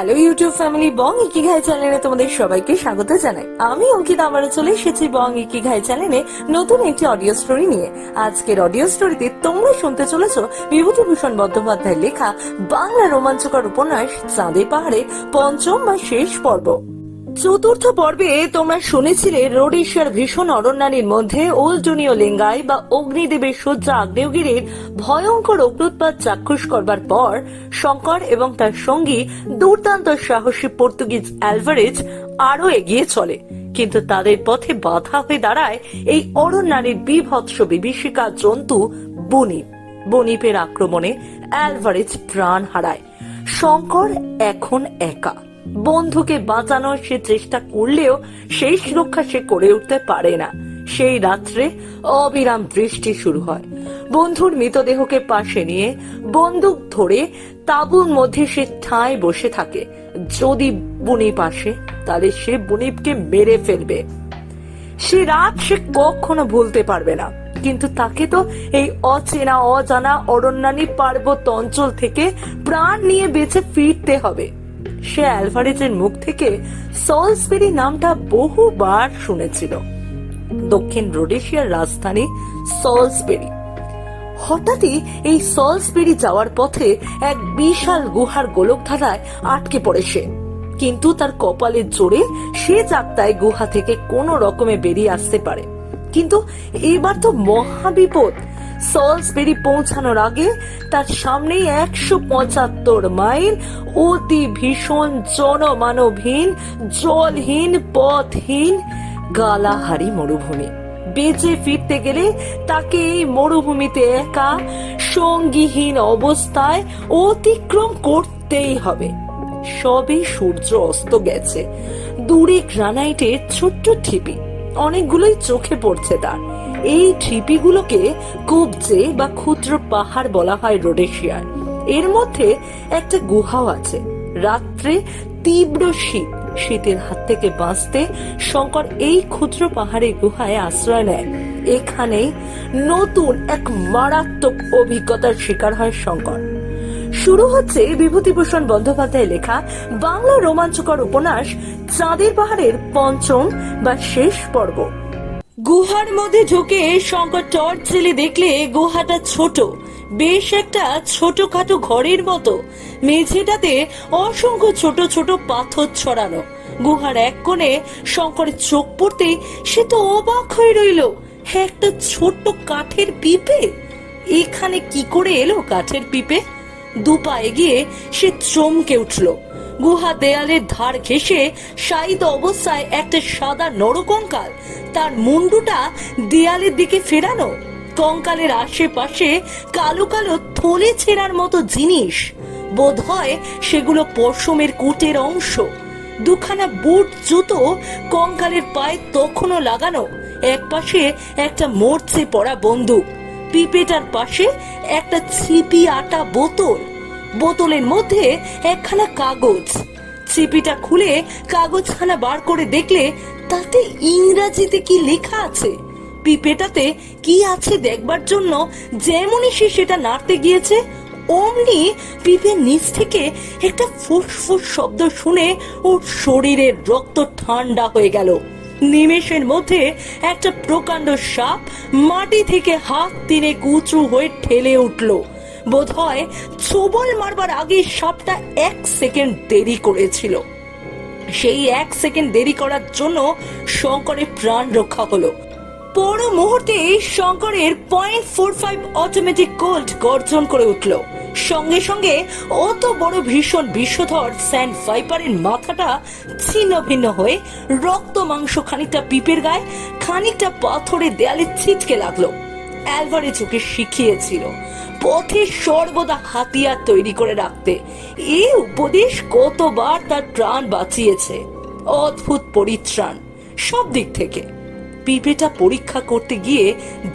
Hello YouTube family, বং ikigai চ্যানেলে তোমাদের সবাইকে স্বাগত জানাই। আমি অঙ্কিতা আবারও চলে এসেছি বং ইকিগাই চ্যানেলে নতুন একটি অডিও স্টোরি নিয়ে। আজকের অডিও স্টোরিতে তোমরা শুনতে চলেছো বিভূতিভূষণ বন্দ্যোপাধ্যায়ের লেখা বাংলা রোমাঞ্চকর উপন্যাস চাঁদের পাহাড়ে পঞ্চম বা শেষ পর্ব। চতুর্থ পর্বে তোমরা শুনেছিলে রোডেশিয়ার ভীষণ অরণ্যানীর মধ্যে ওলটনীয় লিঙ্গাই বা অগ্নিদেবের শয্যা আগ্নেয়গিরির ভয়ঙ্কর অগ্নুৎপাত চাক্ষুষ করবার পর শঙ্কর এবং তার সঙ্গী দুর্দান্ত সাহসী পর্তুগিজ অ্যালভারেজ আরো এগিয়ে চলে, কিন্তু তাদের পথে বাধা হয়ে দাঁড়ায় এই অরণ্যানীর বীভৎস বিভীষিকা জন্তু বুনিপ। বুনিপের আক্রমণে অ্যালভারেজ প্রাণ হারায়। শঙ্কর এখন একা। বন্ধুকে বাঁচানোর সে চেষ্টা করলেও সেই সুরক্ষা সে করে উঠতে পারে না। সেই রাত্রে অবিরাম বৃষ্টি শুরু হয়। বন্ধুর মৃতদেহকে পাশে নিয়ে বন্দুক ধরে তাঁবুর মধ্যে সে ঠায় বসে থাকে। যদি বুনিপ আসে তাহলে সে বুনিপকে মেরে ফেলবে। সে রাত সে কখনো ভুলতে পারবে না, কিন্তু তাকে তো এই অচেনা অজানা অরণ্যানী পার্বত্য অঞ্চল থেকে প্রাণ নিয়ে বেঁচে ফিরতে হবে। সে অ্যালভারেজের মুখ থেকে সলসবেরি নামটা বহুবার শুনেছিল। দক্ষিণ রোডেশিয়ার রাজধানী সলসবেরি। হঠাৎই এই সলসবেরি যাওয়ার পথে এক বিশাল গুহার গোলকধারায় আটকে পড়ে সে, কিন্তু তার কপালের জোরে সে যাত্রায় গুহা থেকে কোনো রকমে বেরিয়ে আসতে পারে। কিন্তু এবার তো মহাবিপদ। সলসবেরি পৌঁছানোর আগে তার সামনেই 175 মাইল অতি ভীষণ জনমানবহীন জলহীন পথহীন গালাহারি মরুভূমি। বেঁচে ফিরতে গেলে তাকে এই মরুভূমিতে একা সঙ্গীহীন অবস্থায় অতিক্রম করতেই হবে। সবে সূর্য অস্ত গেছে। দূরে গ্রানাইটের ছোট্ট ঢিপি অনেকগুলোই চোখে পড়ছে তার। এই ঢিপিগুলোকে কুবজে বা ক্ষুদ্র পাহাড় বলা হয় রোডেশিয়ার। এর মধ্যে একটা গুহাও আছে। রাত্রে তীব্র শীতের হাত থেকে বাঁচতে শঙ্কর এই ক্ষুদ্র পাহাড়ের গুহায় আশ্রয় নেয়। এখানেই নতুন এক মারাত্মক অভিজ্ঞতার শিকার হয় শঙ্কর। শুরু হচ্ছে বিভূতিভূষণ বন্দ্যোপাধ্যায় লেখা বাংলা রোমাঞ্চকর উপন্যাস চাঁদের পাহাড়ের পঞ্চম বা শেষ পর্ব। গুহার মধ্যে ঢুকে শঙ্কর টর্চ জ্বেলে দেখলে গুহাটা ছোট, বেশ একটা ছোটখাটো ঘরের মতো। মেঝেটাতে অসংখ্য ছোট ছোট পাথর ছড়ানো। গুহার এক কোণে শঙ্করের চোখ পড়তে সে তো অবাক হয়ে রইল। একটা ছোট্ট কাঠের পিঁপে। এখানে কি করে এলো কাঠের পিঁপে? দুপা এগিয়ে সে চমকে উঠল। গুহা দেয়ালের ধার ঘেঁষে শায়িত অবস্থায় একটা সাদা নরকঙ্কাল, তার মুন্ডুটা দেয়ালের দিকে ফেরানো। কঙ্কালের আশেপাশে কালো কালো থলে ছেঁড়ার মতো জিনিস, বোধ হয় সেগুলো পশমের কোটের অংশ। দুখানা বুট জুতো কঙ্কালের পায়ে তখনও লাগানো। এক পাশে একটা মরচে পড়া বন্দুক। পিপেটার পাশে একটা ছিপি আটা বোতল। বোতলের মধ্যে একখানা কাগজ। ছিপিটা খুলে কাগজখানা বার করে দেখলে তাতে ইংরাজিতে কি লেখা আছে। পিপেটাতে কি আছে দেখবার জন্য যেমনই সে সেটা নাড়তে গিয়েছে, অমনি পিপের নিচ থেকে একটা ফুসফুস শব্দ শুনে ওর শরীরের রক্ত ঠান্ডা হয়ে গেল। নিমেষের মধ্যে একটা প্রকাণ্ড সাপ মাটি থেকে হাত 3 উঁচু হয়ে ঠেলে উঠল। বোধ হয় ছোবল মারবার আগে সাপটা 1 সেকেন্ড দেরি করেছিল। সেই 1 সেকেন্ড দেরি করার জন্য শঙ্করের প্রাণ রক্ষা হলো। পর মুহূর্তে শঙ্করের .45 অটোমেটিক কোল্ট গর্জন করে উঠল। সঙ্গে সঙ্গে অত বড় ভীষণ বিষধর স্যান্ড ভাইপারের মাথাটা ছিন্ন ভিন্ন হয়ে রক্ত মাংস খানিকটা পিপের গায়ে, খানিকটা পাথরের দেয়ালে ছিটকে লাগলো। অ্যালভারেজ ওকে শিখিয়েছিল পথে সর্বদা হাতিয়ার তৈরি করে রাখতে। এই উপদেশ কতবার তার প্রাণ বাঁচিয়েছে। অদ্ভুত পরিত্রাণ সব দিক থেকে। পিঁপেটা পরীক্ষা করতে গিয়ে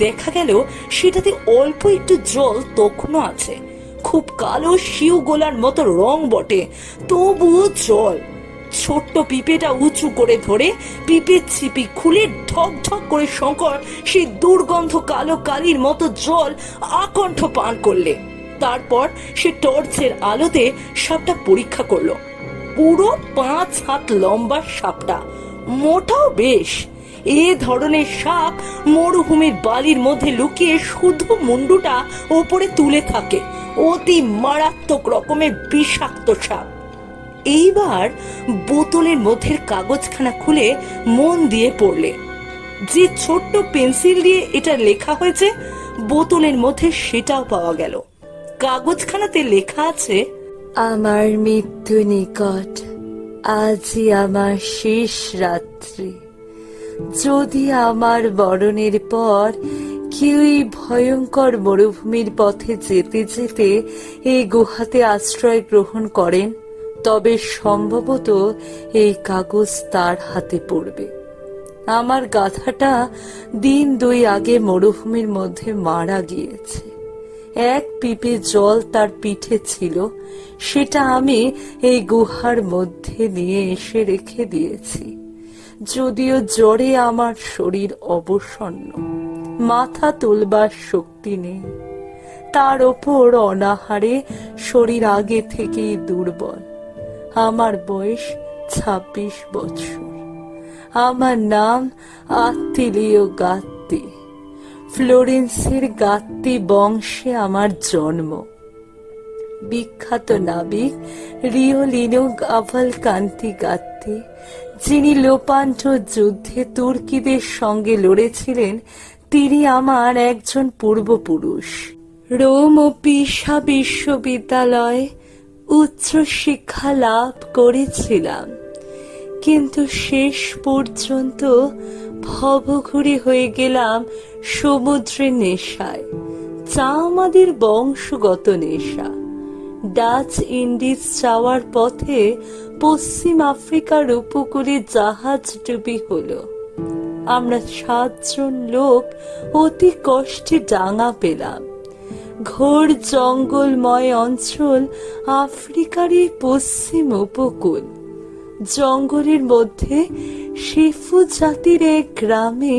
দেখা গেল সেটাতে অল্প একটু জল তখনও আছে। খুব কালো শিউ গোলার মতো রং বটে, তবুও জল। ছোট্ট পিঁপেটা উঁচু করে ধরে পিঁপের ছিপি খুলে ঢক ঢক করে শঙ্কর সেই দুর্গন্ধ কালো কালির মতো জল আকণ্ঠ পান করলে। তারপর সে টর্চের আলোতে সবটা পরীক্ষা করলো। পুরো 5 হাত লম্বা সাপটা, মোটাও বেশ। এ ধরনের সাপ মরুভূমির বালির মধ্যে লুকিয়ে শুধু মুন্ডুটা ওপরে তুলে থাকে। অতি মারাত্মক রকমের বিষাক্ত সাপ। এইবার বোতলের মধ্যে কাগজখানা খুলে মন দিয়ে পড়লে, যে ছোট্ট পেন্সিল দিয়ে এটা লেখা হয়েছে বোতলের মধ্যে সেটাও পাওয়া গেল। কাগজখানাতে লেখা আছে, আমার মৃত্যু নিকট, আজই আমার শেষ রাত্রি। যদি আমার মরণের পর কেউ এই ভয়ঙ্কর মরুভূমির পথে যেতে যেতে এই গুহাতে আশ্রয় গ্রহণ করেন, তবে সম্ভবত এই কাগজ তার হাতে পড়বে। আমার গাধাটা 2 দিন আগে মরুভূমির মধ্যে মারা গিয়েছে। 1 পিপে জল তার পিঠে ছিল, সেটা আমি এই গুহার মধ্যে নিয়ে এসে রেখে দিয়েছি। যদিও জ্বরে আমার শরীর অবসন্ন, মাথা তুলবার শক্তি নেই, তার ওপর অনাহারে শরীর আগে থেকেই দুর্বল। আমার বয়স 26 বছর। আমার নাম আত্তিলিও গাত্তি। ফ্লোরেন্সের গাত্তি বংশে আমার জন্ম। বিখ্যাত নাবিক রিওলিনো কাভালকান্তি গাত্তি, যিনি লোপান্টো যুদ্ধে তুর্কিদের সঙ্গে লড়েছিলেন, তিনি আমার একজন পূর্বপুরুষ। রোম ও পিসা বিশ্ববিদ্যালয়ে উচ্চশিক্ষা লাভ করেছিলাম, কিন্তু শেষ পর্যন্ত ভবঘুরে হয়ে গেলাম সমুদ্রের নেশায়, যা আমাদের বংশগত নেশা। ডাচ ইন্ডিজ যাওয়ার পথে পশ্চিম আফ্রিকার উপকূলে জাহাজ ডুবি হলো। আমরা 7 জন লোক অতি কষ্টে ডাঙা পেলাম। ঘোর জঙ্গলময় অঞ্চল আফ্রিকার এই পশ্চিম উপকূল। জঙ্গলের মধ্যে শিফু জাতির এক গ্রামে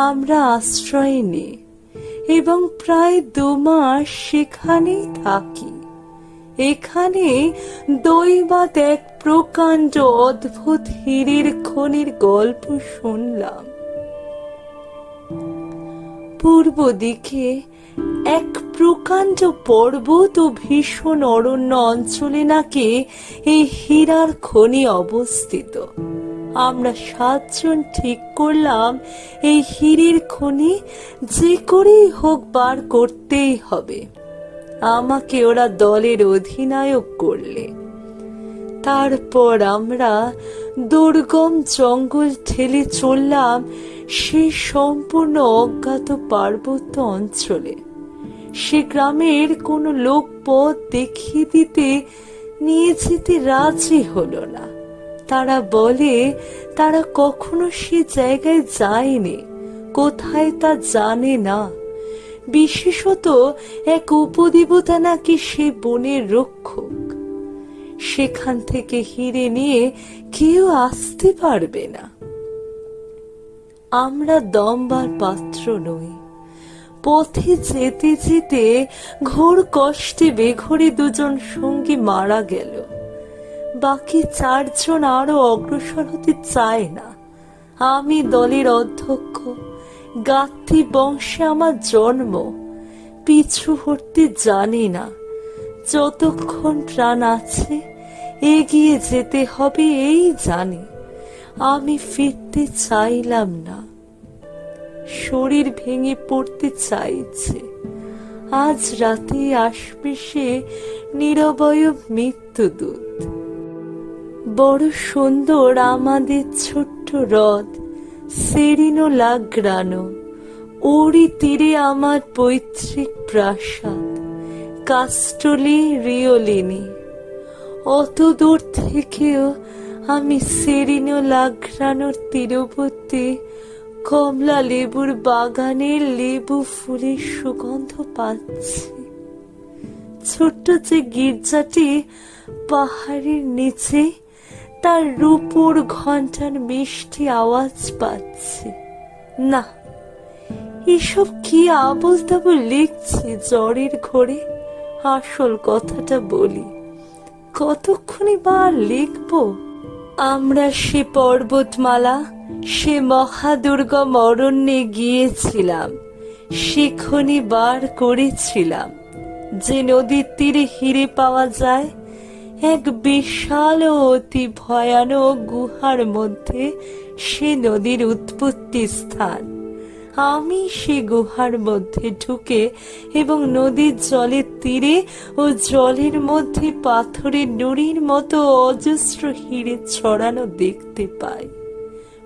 আমরা আশ্রয় নিই এবং প্রায় 2 মাস সেখানেই থাকি। এখানে দৈবাত এক প্রকাণ্ড অদ্ভুত হীরের খনির গল্প শুনলাম। পূর্ব দিকে এক প্রকাণ্ড পর্বত ও ভীষণ অরণ্য অঞ্চলে নাকি এই হীরার খনি অবস্থিত। আমরা 7 জন ঠিক করলাম এই হীরের খনি যে করেই হোক বার করতেই হবে। আমাকে ওরা দলের অধিনায়ক করলে। তারপর আমরা দুর্গম জঙ্গল ঠেলে চললাম সেই সম্পূর্ণ অজ্ঞাত পার্বত্য অঞ্চলে। সে গ্রামের কোনো লোক পথ দেখিয়ে দিতে নিয়ে যেতে রাজি হলো না। তারা বলে তারা কখনো সে জায়গায় যায়নি, কোথায় তা জানে না। বিশেষত এক উপদেবতা নাকি সে বনের রক্ষক। সেখান থেকে হীরে নিয়ে কেউ আসতে পারবে না। আমরা দমবার পাত্র নই। পথে যেতে যেতে ঘোর কষ্টে বেঘরে 2 জন সঙ্গী মারা গেল। বাকি 4 জন আরো অগ্রসর হতে চায় না। আমি দলের অধ্যক্ষ, গাত্তি বংশে আমার জন্ম। পিছু হটতে জানি না। যতক্ষণ প্রাণ আছে এগিয়ে যেতে হবে এই জানি। আমি ফিরতে চাইলাম না, শরীর ভেঙে পড়তে চাইছে। আজ রাতে আসবে সে নিরবয়ব মৃত্যুদূত। বড় সুন্দর আমাদের ছোট্ট হ্রদ সেরিনো লাগ্রানো, ওরই তীরে আমার পৈতৃক প্রাসাদ কাস্টলি রিওলিনি। অত দূর থেকেও আমি সেরিনো লাগ্রানোর তীরবর্তী কমলা লেবুর বাগানের লেবু ফুলের সুগন্ধ পাচ্ছি। ছোট্ট যে গির্জাটি পাহাড়ের নিচে, তার রূপোর ঘন্টার মিষ্টি আওয়াজ পাচ্ছি। না, এসব কি আবল তাবল লিখছি জ্বরের ঘোরে। আসল কথাটা বলি, কতক্ষণই বা লিখবো? আমরা সে পর্বতমালা, সে মহাদুর্গম অরণ্যে গিয়েছিলাম, সেখানে বার করেছিলাম যে নদীর তীরে হিরে পাওয়া যায়। এক বিশাল ও অতি ভয়ানক গুহার মধ্যে সে নদীর উৎপত্তি স্থান। আমি সে গুহার মধ্যে ঢুকে এবং নদীর জলের তীরে ও জলের মধ্যে পাথরের নুড়ির মতো অজস্র হিরে ছড়ানো দেখতে পাই।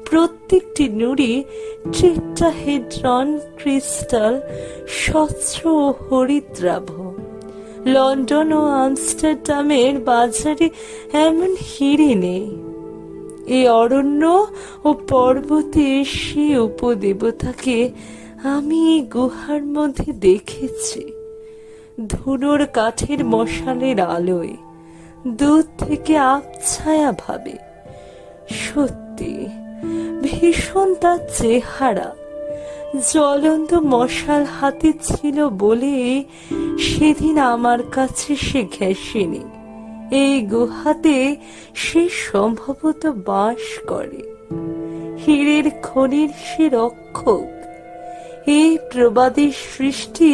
প্রত্যেকটি নুড়ি টেট্রাহেড্রন ক্রিস্টাল, স্বচ্ছ ও হরিদ্রাভ। লন্ডন ও আমস্টারডামের বাজারে এমন হিরে নেই। এই অরণ্য ও পর্বতে সে উপদেবতাকে আমি এই গুহার মধ্যে দেখেছি, ধুনোর কাঠের মশালের আলোয়, দূর থেকে আবছায়া ভাবে। সত্যি ভীষণ তার চেহারা। জ্বলন্ত মশাল হাতে ছিল বলে সেদিন আমার কাছে সে ঘেঁষেনি। এই গুহাতে সে সম্ভবত বাস করে। হীরের খনির সে রক্ষক। এই প্রবাদের সৃষ্টি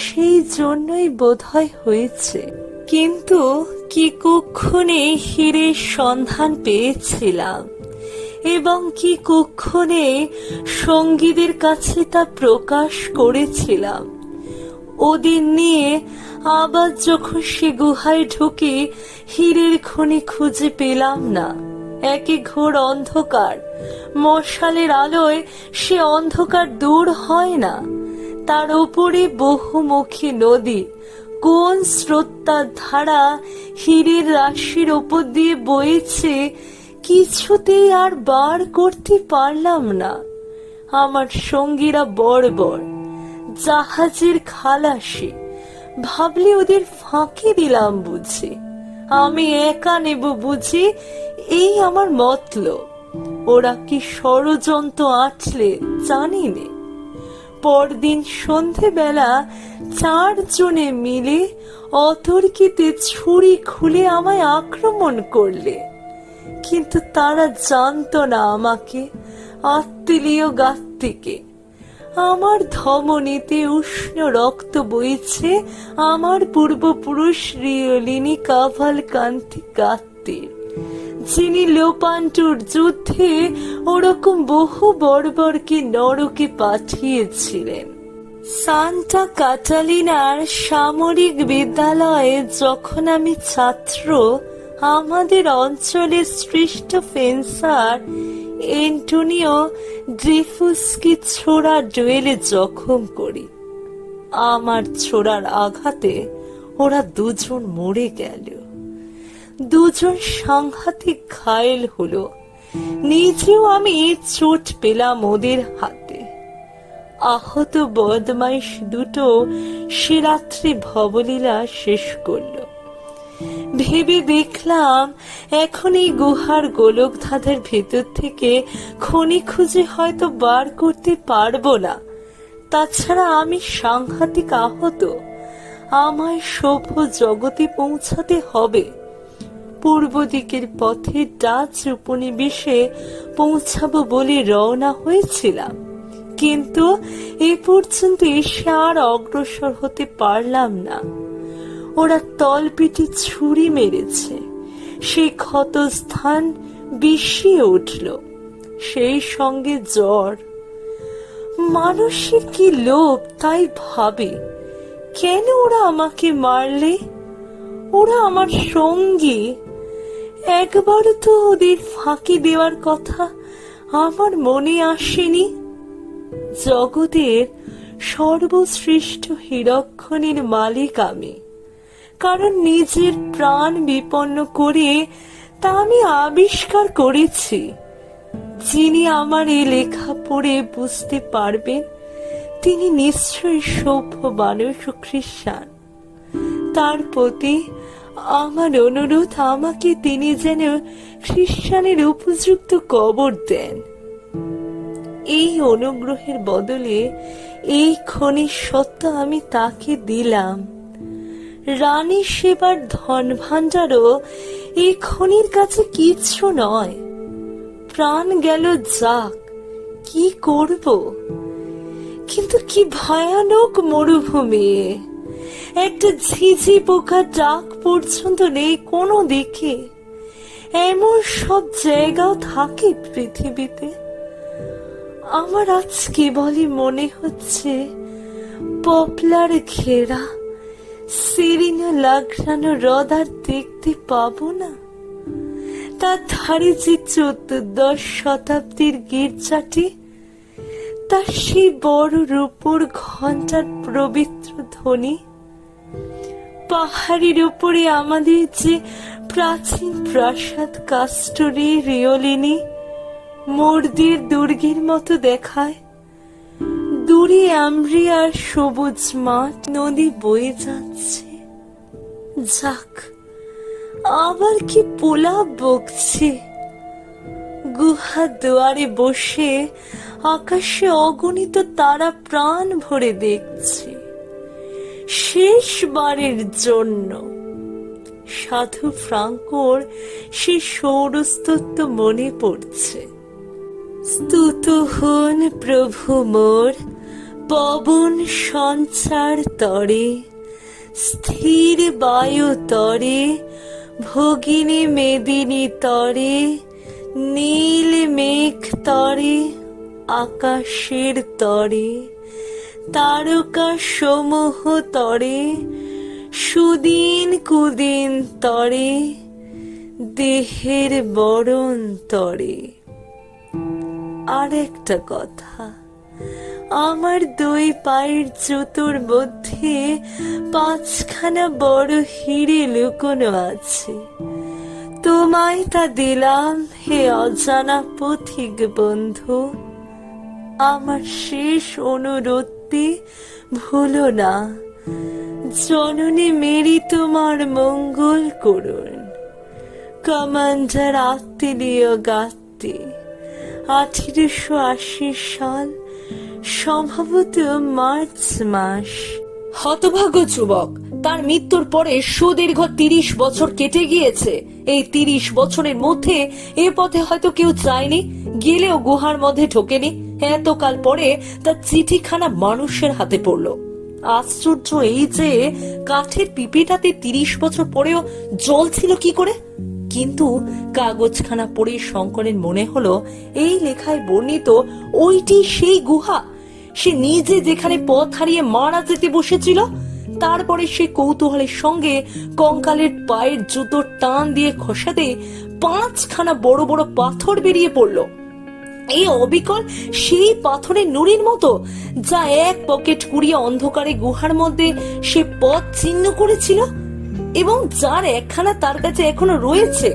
সেই জন্যই বোধহয় হয়েছে। কিন্তু কি কুক্ষণে হীরের সন্ধান পেয়েছিলাম এবং কি কুক্ষণে সঙ্গীদের কাছে তা প্রকাশ করেছিলাম। ওদিন নিয়ে আবার যখন সে গুহায় ঢুকে হীরের খনি খুঁজে পেলাম না। একে ঘোর অন্ধকার, মশালের আলোয় সে অন্ধকার দূর হয় না। তার উপরে বহুমুখী নদী, কোন স্রোতটার ধারা হীরের রাশির ওপর দিয়ে বইছে, কিছুতেই আর বার করতে পারলাম না। আমার সঙ্গীরা বড় জাহাজের খালাসি, ভাবলে ওদের ফাঁকি দিলাম বুঝি। আমি একা নেব বুঝি, এই আমার মতলব। ওরা কি ষড়যন্ত্র আঁটলে জানি নে। পরদিন সন্ধেবেলা 4 জনে মিলে অতর্কিতে ছুরি খুলে আমায় আক্রমণ করলে। কিন্তু তারা জানতো না আমাকে, আত্মীয় গাত্তিকে। আমার ধমনীতে উষ্ণ রক্ত বইছে আমার পূর্বপুরুষ রিওলিনি কাভালকান্তি গাত্তির, যিনি লোপান্টুর যুদ্ধে ওরকম বহু বর্বরকে নরকে পাঠিয়েছিলেন। সান্টা কাটালিনার সামরিক বিদ্যালয়ে যখন আমি ছাত্র, আমাদের অঞ্চলের শ্রেষ্ঠ ফেন্সার এন্টোনিও ড্রিফুসকে ছোড়া ডুয়েলে জখম করি। আমার ছোড়ার আঘাতে ওরা 2 জন মরে গেল। 2 জন সাংঘাতিক ঘায়েল হলো। নিজেও আমি চোট পেলাম ওদের হাতে। আহত বদমাইশ দুটো সে রাত্রি ভবলীলা শেষ করলো। ভেবে দেখলাম এখন এই গুহার গোলক ধাঁধার ভেতর থেকে খনি খুঁজে হয়তো বার করতে পারবো না। তাছাড়া আমি সাংঘাতিক আহত। আমায় সভ্য জগতে পৌঁছাতে হবে। পূর্ব দিকের পথে ডাচ উপনিবেশে পৌঁছাবো বলে রওনা হয়েছিলাম, কিন্তু এ পর্যন্ত এসে আর অগ্রসর হতে পারলাম না। ওরা তলপিটি ছুরি মেরেছে। সেই ক্ষত স্থান বিষিয়ে উঠল, সেই সঙ্গে জ্বর। মানুষের কি লোভ তাই ভাবে, কেন ওরা আমাকে মারলে? ওরা আমার সঙ্গী। একবার তো ওদের ফাঁকি দেওয়ার কথা আমার মনে আসেনি। জগতের সর্বশ্রেষ্ঠ হীরকখনির মালিক আমি, কারণ নিজের প্রাণ বিপন্ন করে তা আমি আবিষ্কার করেছি। যিনি আমার এই লেখা পড়ে বুঝতে পারবেন, তিনি নিশ্চয়ই সভ্য মানুষ ও খ্রিস্টান। তার প্রতি আমার অনুরোধ, আমাকে তিনি যেন খ্রিস্টানের উপযুক্ত কবর দেন। এই অনুগ্রহের বদলে এই খনির সত্তা আমি তাকে দিলাম। রানী সেবার ধন ভাণ্ডারও এই খনির কাছে কিচ্ছু নয়। প্রাণ গেল যাক, কি করব? কিন্তু কি ভয়ানক মরুভূমি! একটা ঝিঝি পোকার ডাক পর্যন্ত নেই কোনো দিকে। এমন সব জায়গাও থাকে পৃথিবীতে। আমার আজ কেবলই মনে হচ্ছে পপলার ঘেরা সিরিনা লাগানো হ্রদ আর দেখতে পাবো না। তার ধারে যে 14-10 শতাব্দীর গির্জাটি, তার সেই বড় রূপোর ঘন্টার পবিত্র ধ্বনি, পাহাড়ের উপরে আমাদের যে প্রাচীন প্রাসাদ কাস্টরি রিওলিনি মর্দির দুর্গের মতো দেখায়। দূরে আম্রিয়ার সবুজ মাঠ, নদী বয়ে যাচ্ছে। যাক, আবার কি পোলাপ বকছে। গুহা দুয়ারে বসে আকাশে অগণিত তারা প্রাণ ভরে দেখছে। শেষবারের জন্য সাধু ফ্রাঙ্কোর সে সৌরস্তত্ব মনে পড়ছে। স্তুত হন প্রভু মোর পবন সঞ্চার তরে, স্থির বায়ু তরে, ভগিনী মেদিনী তরে, নীল মেঘ তরে, আকাশের তরে, তারকা সমূহ তরে, সুদিন কুদিন তরে, দেহের বরণ তরে। আর একটা কথা, আমার 2 পায়ের জুতোর মধ্যে 5খানা বড় হিরে লুকোনো আছে। তোমায় তা দিলাম হে অজানা পথিক বন্ধু। আমার শেষ অনুরোধটি ভুলো না। জননী মেরি তোমার মঙ্গল করুন। কমান্ডার আত্মীয় গাত্তি, 1880 সাল, সম্ভবত মার্চ মাস। হতভাগ্য যুবক, তার মৃত্যুর পরে সুদীর্ঘ 30 বছর কেটে গিয়েছে। এই 30 বছরের মধ্যে এ পথে হয়তো কেউ যায়নি, গেলেও গুহার মধ্যে ঢোকেনি। এতকাল পরে তার চিঠিখানা মানুষের হাতে পড়লো। আশ্চর্য এই যে কাঠের পিপিটাতে 30 বছর পরেও জল ছিল কি করে। কিন্তু কাগজখানা পড়ে শঙ্করের মনে হলো এই লেখায় বর্ণিত ওইটি সেই গুহা। সে নিজে যেখানে পথ হারিয়ে মারা যেতে বসেছিল। তারপরে সে কৌতূহলের সঙ্গে কঙ্কালের পায়ের জুতোর টান দিয়ে খসাতে 5খানা বড় বড় পাথর বেরিয়ে পড়লো। এই অবিকল সেই পাথরের নুড়ির মতো, যা এক পকেট কুড়িয়ে অন্ধকারে গুহার মধ্যে সে পথ চিহ্ন করেছিল এবং যার একখানা তার কাছে এখনো রয়েছে।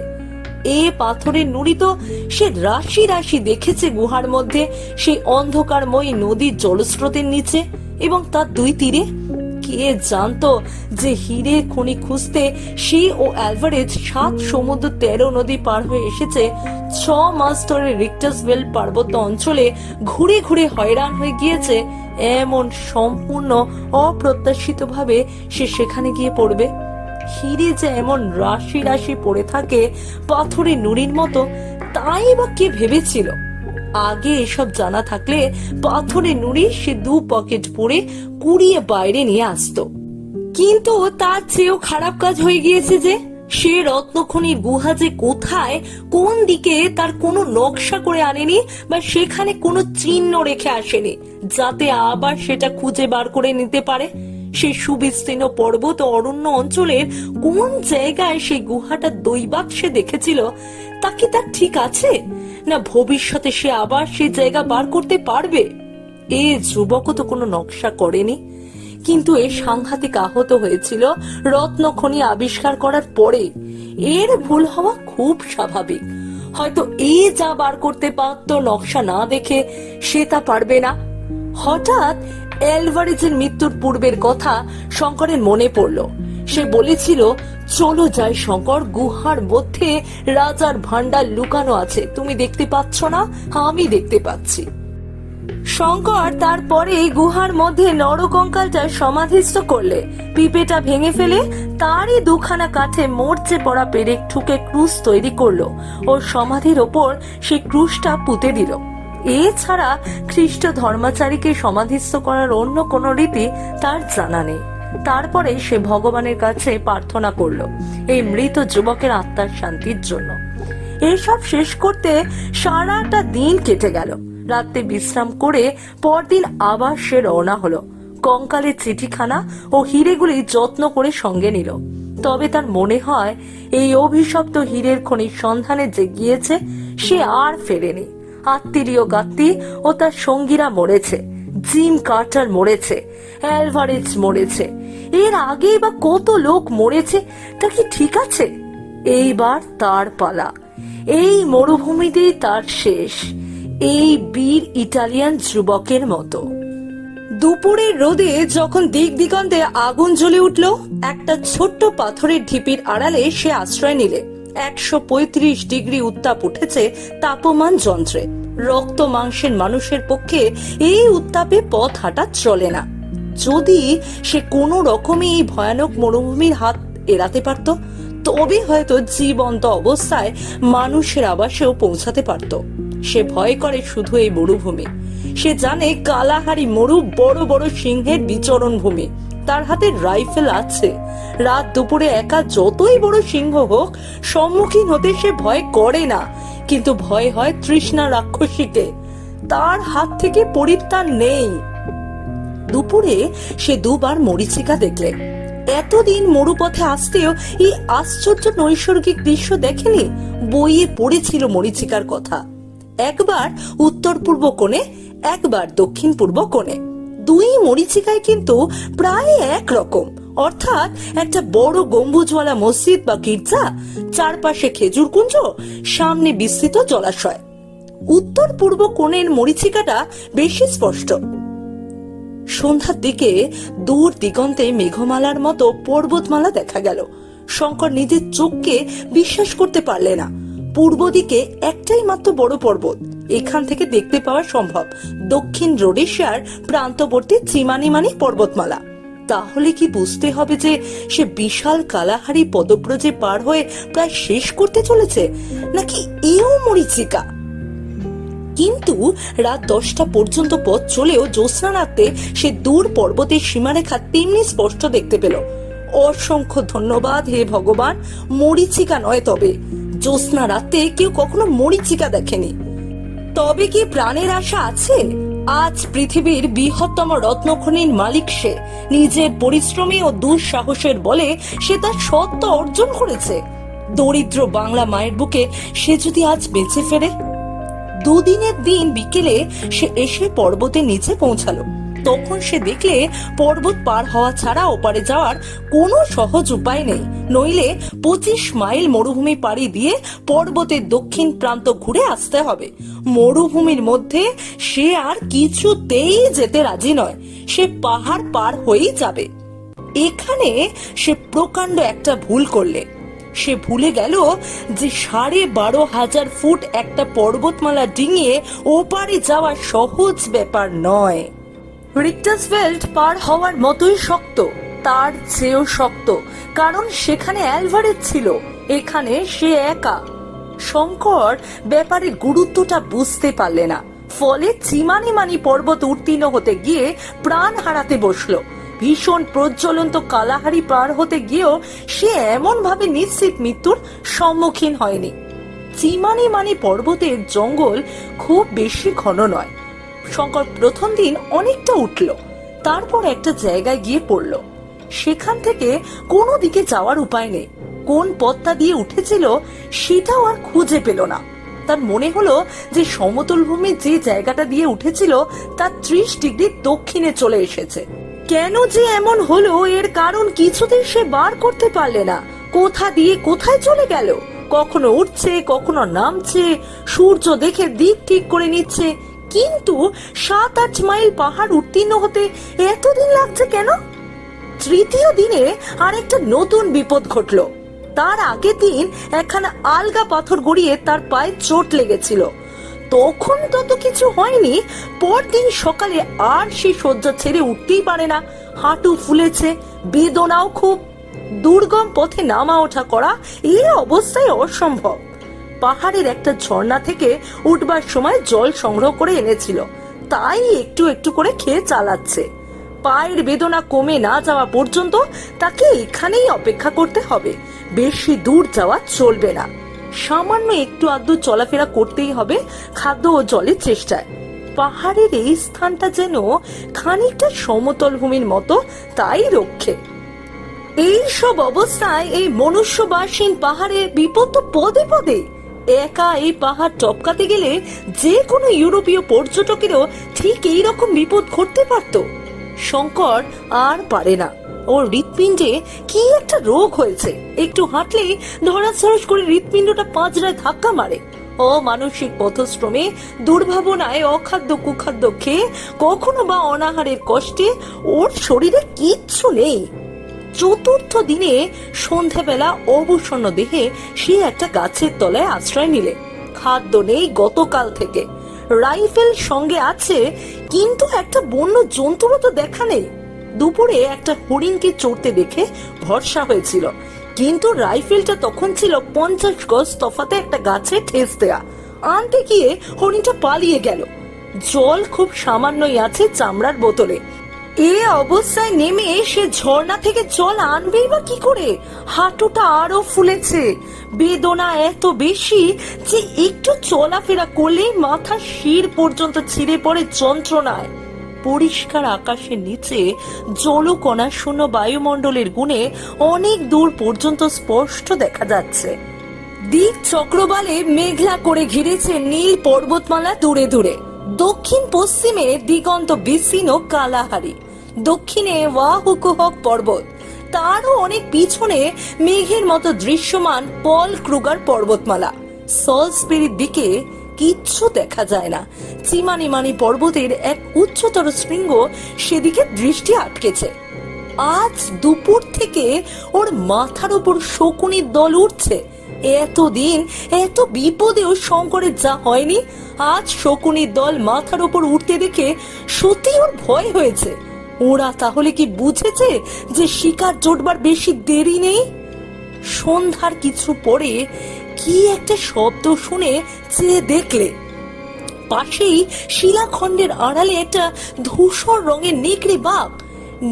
এ পাথরের নুড়ি তো সে রাশি রাশি দেখেছে গুহার মধ্যে, সেই অন্ধকারময়ী নদীর জলস্রোতের নিচে এবং তার 2 তীরে। কে জানতো যে হিরে খনি খুঁজতে সে ও অ্যালভারেজ 7 সমুদ্র 13 নদী পার হয়ে এসেছে। 6 মাস ধরে রিক্টাসভেল পার্বত্য অঞ্চলে ঘুরে ঘুরে হয়রান হয়ে গিয়েছে। এমন সম্পূর্ণ অপ্রত্যাশিত ভাবে সে সেখানে গিয়ে পড়বে। হিরে যে এমন রাশি রাশি পড়ে থাকে পাথরের নুড়ির মতো, তাই বা কে ভেবেছিল? আগে এসব জানা থাকলে পাথরের নুড়ি সে 2 পকেট পরে কুড়িয়ে বাইরে নিয়ে আসতো। কিন্তু তার চেয়েও খারাপ কাজ হয়ে গিয়েছে যে সে রত্নখনির গুহা যে কোথায়, কোন দিকে, তার কোনো নকশা করে আনেনি বা সেখানে কোনো চিহ্ন রেখে আসেনি, যাতে আবার সেটা খুঁজে বার করে নিতে পারে। সে সুবিস্তীর্ণ পর্বত অরণ্য অঞ্চলের কোন জায়গায় সেই গুহাটা দৈবাক সে দেখেছিল, তা কি তার ঠিক আছে, না ভবিষ্যতে সে আবার সেই জায়গা বার করতে পারবে? এ যুবকও তো কোনো নকশা করেনি। কিন্তু এ সাংঘাতিক আহত হয়েছিল রত্নখনি আবিষ্কার করার পরে। এর ভুল হওয়া খুব স্বাভাবিক। হয়তো এ যা বার করতে পারত নকশা না দেখে, সে তা পারবে না। হঠাৎ অ্যালভারেজের মৃত্যুর পূর্বের কথা শঙ্করের মনে পড়ল। সে বলেছিল, চলো যাই শঙ্কর, গুহার মধ্যে রাজার ভান্ডার লুকানো আছে। তুমি দেখতে পাচ্ছ না, আমি দেখতে পাচ্ছি। শঙ্কর তারপরে গুহার মধ্যে নরকঙ্কালটা সমাধিস্থ করলে পিপেটা ভেঙে ফেলে তারই দুখানা কাঠে মরচে পড়া পেরেক ঠুকে ক্রুশ তৈরি করলো ও সমাধির ওপর সেই ক্রুশটা পুঁতে দিল। এছাড়া খ্রিস্ট ধর্মাচারীকে সমাধিস্থ করার অন্য কোনো রীতি তার জানা নেই। তারপরে সে ভগবানের কাছে প্রার্থনা করলো এই মৃত যুবকের আত্মার শান্তির জন্য। এসব শেষ করতে সারাটা দিন কেটে গেল। রাতে বিশ্রাম করে পরদিন আবার সে রওনা হলো। কঙ্কালের চিঠিখানা ও হিরেগুলি যত্ন করে সঙ্গে নিল। তবে তার মনে হয় এই অভিশপ্ত হীরের খনির সন্ধানে যে গিয়েছে সে আর ফেরেনি। আত্মীয় গাত্তি ও তার সঙ্গীরা মরেছে, জিম কার্টার মরেছে, অ্যালভারেজ মরেছে, এর আগেই বা কত লোক মরেছে। তা কি ঠিক আছে? এইবার তার পালা। এই মরুভূমিতেই তার শেষ, এই বীর ইটালিয়ান যুবকের মতো। দুপুরের রোদে যখন দিক দিগন্তে আগুন জ্বলে উঠল, একটা ছোট্ট পাথরের ঢিপির আড়ালে সে আশ্রয় নিলে। 135 ডিগ্রি উত্তাপ উঠেছে তাপমান যন্ত্রে। রক্ত মাংসের মানুষের পক্ষে এই উত্তাপে পথ হাঁটা চলে না। যদি সে কোনো রকমে এই ভয়ানক মরুভূমির হাত এড়াতে পারত, তবে হয়তো জীবন্ত অবস্থায় মানুষের আবাসেও পৌঁছাতে পারত। সে ভয় করে শুধু এই মরুভূমি। সে জানে কালাহারি মরু বড় বড় সিংহের বিচরণ ভূমি। তার হাতে রাইফেল আছে। রাত দুপুরে একা যতই বড় সিংহ হোক, সম্মুখীন হতে সে ভয় করে না। কিন্তু ভয় হয় তৃষ্ণা রাক্ষসীকে। তার হাত থেকে পরিত্রাণ নেই। দুপুরে সে দুবার মরীচিকা দেখলে। এতদিন মরুপথে আসতেও এই আশ্চর্য নৈসর্গিক দৃশ্য দেখেনি। বইয়ে পড়েছিল মরীচিকার কথা। একবার উত্তর পূর্ব কোণে, একবার দক্ষিণ পূর্ব কোণে। দুই মরীচিকায় কিন্তু প্রায় একরকম, অর্থাৎ একটা বড় গম্বুজওয়ালা মসজিদ বা গির্জা, চারপাশে খেজুর কুঞ্জ, সামনে বিস্তৃত জলাশয়। উত্তর পূর্ব কোণের মরীচিকাটা বেশি স্পষ্ট। সন্ধ্যার দিকে দূর দিগন্তে মেঘমালার মতো পর্বতমালা দেখা গেল। শঙ্কর নিজের চোখকে বিশ্বাস করতে পারলে না। পূর্ব দিকে একটাই মাত্র বড় পর্বত, এখান থেকে দেখতে পাওয়া সম্ভব। দক্ষিণ রোডেশিয়ার প্রান্তবর্তী চিমানিমানি পর্বতমালা। তাহলে কি বুঝতে হবে যে সে বিশাল কালাহারি পদব্রজে পার হয়ে প্রায় শেষ করতে চলেছে, নাকি এও মরীচিকা? কিন্তু রাত 10টা পর্যন্ত পথ চলেও জ্যোৎস্না রাতে সে দূর পর্বতের সীমারেখা তেমনি স্পষ্ট দেখতে পেল। অসংখ্য ধন্যবাদ হে ভগবান, মরীচিকা নয়। তবে জ্যোৎস্না রাতে কেউ কখনো মরীচিকা দেখেনি। তবে কি প্রাণের আশা আছে? আজ পৃথিবীর বৃহত্তম রত্নখনির মালিক সে। নিজের পরিশ্রমী ও দুঃসাহসের বলে সে তার সত্য অর্জন করেছে। দরিদ্র বাংলা মায়ের বুকে সে যদি আজ বেঁচে ফেরে। দুদিনের দিন বিকেলে সে এসে পর্বতের নিচে পৌঁছালো। তখন সে দেখলে পর্বত পার হওয়া ছাড়া ওপারে যাওয়ার কোনো সহজ উপায় নেই। নইলে 25 মাইল মরুভূমি পাড়ি দিয়ে পর্বতের দক্ষিণ প্রান্ত ঘুরে আসতে হবে। মরুভূমির মধ্যে সে আর কিছুতেই যেতে রাজি নয়। সে পাহাড় পার হয়েই যাবে। এখানে সে প্রকাণ্ড একটা ভুল করলে। সে ভুলে গেল যে 12,500 ফুট একটা পর্বতমালা ডিঙিয়ে ওপারে যাওয়া সহজ ব্যাপার নয়। রিক্টাসভেল্ড পার হওয়ার মতোই শক্ত, তার চেয়েও শক্ত, কারণ সেখানে অ্যালভারেজ ছিল, এখানে সে একা। শঙ্কর ব্যাপারে গুরুত্বটা বুঝতে পারলে না। ফলে চিমানিমানি পর্বত উত্তীর্ণ হতে গিয়ে প্রাণ হারাতে বসলো। ভীষণ প্রজ্বলন্ত কালাহারি পার হতে গিয়েও সে এমন ভাবে নিশ্চিত মৃত্যুর সম্মুখীন হয়নি। চিমানিমানি পর্বতের জঙ্গল খুব বেশি ঘন নয়। শঙ্কর প্রথম দিন অনেকটা উঠল, তারপর একটা জায়গায় গিয়ে পড়ল। সেখান থেকে কোনো দিকে যাওয়ার উপায় নেই। কোন পথটা দিয়ে উঠেছিল সেটাও আর খুঁজে পেল না। তার মনে হলো যে সমতল ভূমি যে জায়গাটা দিয়ে উঠেছিল তার 30 ডিগ্রি দক্ষিণে চলে এসেছে। কেন যে এমন হলো এর কারণ কিছুতেই সে বার করতে পারলে না। কোথা দিয়ে কোথায় চলে গেল, কখনো উঠছে কখনো নামছে, সূর্য দেখে দিক ঠিক করে নিচ্ছে, কিন্তু 7-8 মাইল পাহাড় উত্তীর্ণ হতে এতদিন লাগছে কেন? তৃতীয় দিনে আরেকটা নতুন বিপদ ঘটলো। তার আগের দিন একখানা আলগা পাথর গড়িয়ে তার পায়ে চোট লেগেছিল। তখন তত কিছু হয়নি। পরদিন সকালে আর সে শয্যা ছেড়ে উঠতেই পারে না। হাঁটু ফুলেছে, বেদনাও খুব। দুর্গম পথে নামা ওঠা করা এই অবস্থায় অসম্ভব। পাহাড়ের একটা ঝর্ণা থেকে উঠবার সময় জল সংগ্রহ করে এনেছিল, তাই একটু একটু করে খেয়ে চালাচ্ছে। পায়ের বেদনা কমে না যাওয়া পর্যন্ত তাকে এখানেই অপেক্ষা করতে হবে। বেশি দূর যাওয়া চলবে না। সামান্য একটু আধটু চলাফেরা করতেই হবে খাদ্য ও জলের চেষ্টায়। পাহাড়ের এই স্থানটা যেন খানিকটা সমতল ভূমির মতো, তাই রক্ষে। এই সব অবস্থায় এই মনুষ্যবাসীন পাহাড়ের বিপদ তো পদে পদে। একা এই পাহাড় টপকাতে গেলে যে কোনো ইউরোপীয় পর্যটকেরও ঠিক এইরকম বিপদ ঘটতে পারত। শঙ্কর আর পারে না। ওর হৃৎপিণ্ডে কি একটা রোগ হয়েছে। একটু হাঁটলেই ধরাছড়স করে হৃৎপিণ্ডটা পাঁজরায় ধাক্কা মারে। অমানসিক পথশ্রমে, দুর্ভাবনায়, অখাদ্য কুখাদ্য খেয়ে, কখনো বা অনাহারের কষ্টে ওর শরীরে কিচ্ছু নেই। চতুর্থ দিনে সন্ধ্যাবেলা অবসন্ন দেহে সে একটা গাছের তলায় আশ্রয় নিলে। খাদ্য নেই গতকাল থেকে। রাইফেল সঙ্গে আছে, কিন্তু একটা বন্য জন্তুরও তো দেখা নেই। দুপুরে একটা হরিণকে চড়তে দেখে ভরসা হয়েছিল, কিন্তু রাইফেলটা তখন ছিল 50 গজ তফাতে একটা গাছে ঠেস দেয়া। আনতে গিয়ে হরিণটা পালিয়ে গেল। জল খুব সামান্যই আছে চামড়ার বোতলে। এ অবস্থায় নেমে সে ঝর্ণা থেকে জল আনবেই বা কি করে? হাঁটুটা আরো ফুলেছে। বেদনা এত বেশি যে একটু চলাফেরা করলেই মাথা শির পর্যন্ত ছিঁড়ে পড়ে যন্ত্রণায়। পরিষ্কার আকাশের নিচে জলকণা শূন্য বায়ুমণ্ডলের গুণে অনেক দূর পর্যন্ত স্পষ্ট দেখা যাচ্ছে। দিক চক্রবালে মেঘলা করে ঘিরেছে নীল পর্বতমালা দূরে দূরে। দক্ষিণ পশ্চিমে দিগন্ত বিস্তীর্ণ কালাহারি, দক্ষিণে ওয়াহুকুহক পর্বত, তারও অনেক পিছনে মেঘের মতো দৃশ্যমান পল ক্রুগার পর্বতমালা। সলসবেরির দিকে কিচ্ছু দেখা যায় না। চিমানিমানি পর্বতের এক উচ্চতর শৃঙ্গ সেদিকে দৃষ্টি আটকেছে। আজ দুপুর থেকে ওর মাথার উপর শকুনির দল উঠছে। এতদিন এত বিপদেও শঙ্করের যা হয়নি, আজ শকুনির দল মাথার উপর উঠতে দেখে সত্যি ওর ভয় হয়েছে। ওরা তাহলে কি বুঝেছে যে শিকার জোটবার বেশি দেরি নেই? সন্ধ্যার কিছু পরে কি একটা শব্দ শুনে চেয়ে দেখলে পাশেই শিলাখণ্ডের আড়ালে একটা ধূসর রঙের নেকড়ে বাঘ।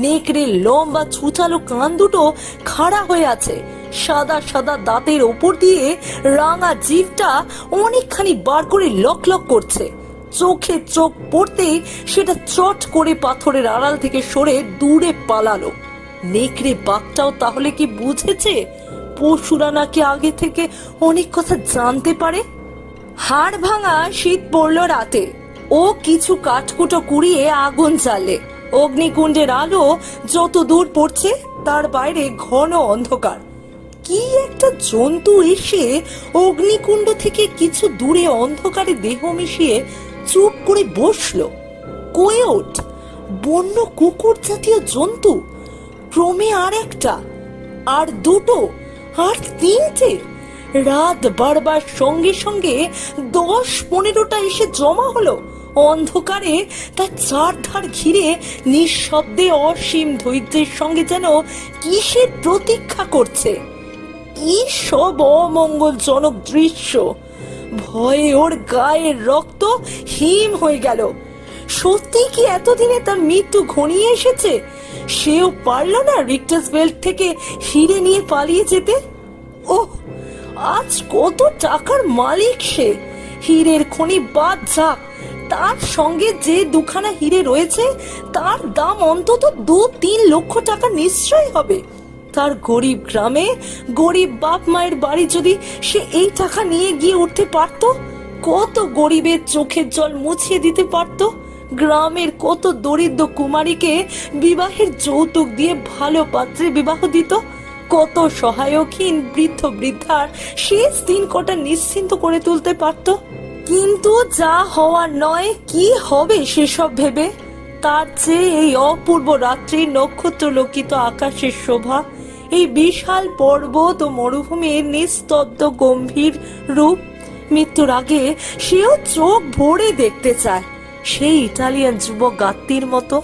নেকড়ে লম্বা ছুচালো কান দুটো খাড়া হয়ে আছে। সাদা সাদা দাঁতের ওপর দিয়ে রাঙা জিভটা অনেকখানি বার করে লক লক করছে। চোখে চোখ পড়তেই সেটা চট করে পাথরের আড়াল থেকে সরে দূরে পালালো। নেকড়ে বাঘটাও তাহলে কি বুঝেছে পশুরা নাকি আগে থেকে অনেক কথা জানতে পারে? হাড় ভাঙা শীত পড়ল রাতে। ও কিছু কাঠকুটো কুড়িয়ে আগুন জ্বালে। অগ্নিকুণ্ডের আলো যত দূর পড়ছে তার বাইরে ঘন অন্ধকার। কি একটা জন্তু এসে অগ্নিকুণ্ড থেকে কিছু দূরে অন্ধকারে দেহ মিশিয়ে চুপ করে বসলো। কোয়োট, বন্য কুকুর জাতীয় জন্তু। ক্রমে আর একটা, আর দুটো, আর তিনটে। রাত বাড়বার সঙ্গে সঙ্গে 10-15টা এসে জমা হলো। অন্ধকারে তার চারধার ঘিরে নিঃশব্দে অসীম ধৈর্যের সঙ্গে যেন কিসের প্রতীক্ষা করছে। কি সব অমঙ্গলজনক দৃশ্য! ভয়ে ওর গায়ের রক্ত হিম হয়ে গেল। সত্যি কি এতদিনে তার মৃত্যু ঘনিয়ে এসেছে? সেও পারল না রিক্টাস বেল্ট থেকে হিরে নিয়ে পালিয়ে যেতে। ওহ, আজ কত টাকার মালিক সে! হীরের খনি বাদ যাক, তার সঙ্গে যে দুখানা হিরে রয়েছে তার দাম অন্তত 2-3 লক্ষ টাকা নিশ্চয়ই হবে। তার গরিব গ্রামে গরিব বাপ মায়ের বাড়ি যদি সে এই টাকা নিয়ে গিয়ে উঠতে পারত, কত গরিবের চোখের জল মুছিয়ে দিতে পারত। গ্রামের কত দরিদ্র কুমারীকে বিবাহের যৌতুক দিয়ে ভালো পাত্রে বিবাহ দিত। কত সহায়কহীন বৃদ্ধ বৃদ্ধার শেষ দিন কটা নিশ্চিন্ত করে তুলতে পারত। কিন্তু যা হওয়ার নয়, কি হবে সেসব ভেবে? তার চেয়ে এই অপূর্ব রাত্রির নক্ষত্রলোকিত আকাশের শোভা, এই বিশাল পর্বত ও মরুভূমির নিস্তব্ধ গম্ভীর রূপ, মৃত্যুর আগে সেও চোখ ভরে দেখতে চায় সেই ইটালিয়ান যুবক গাত্তির মতো।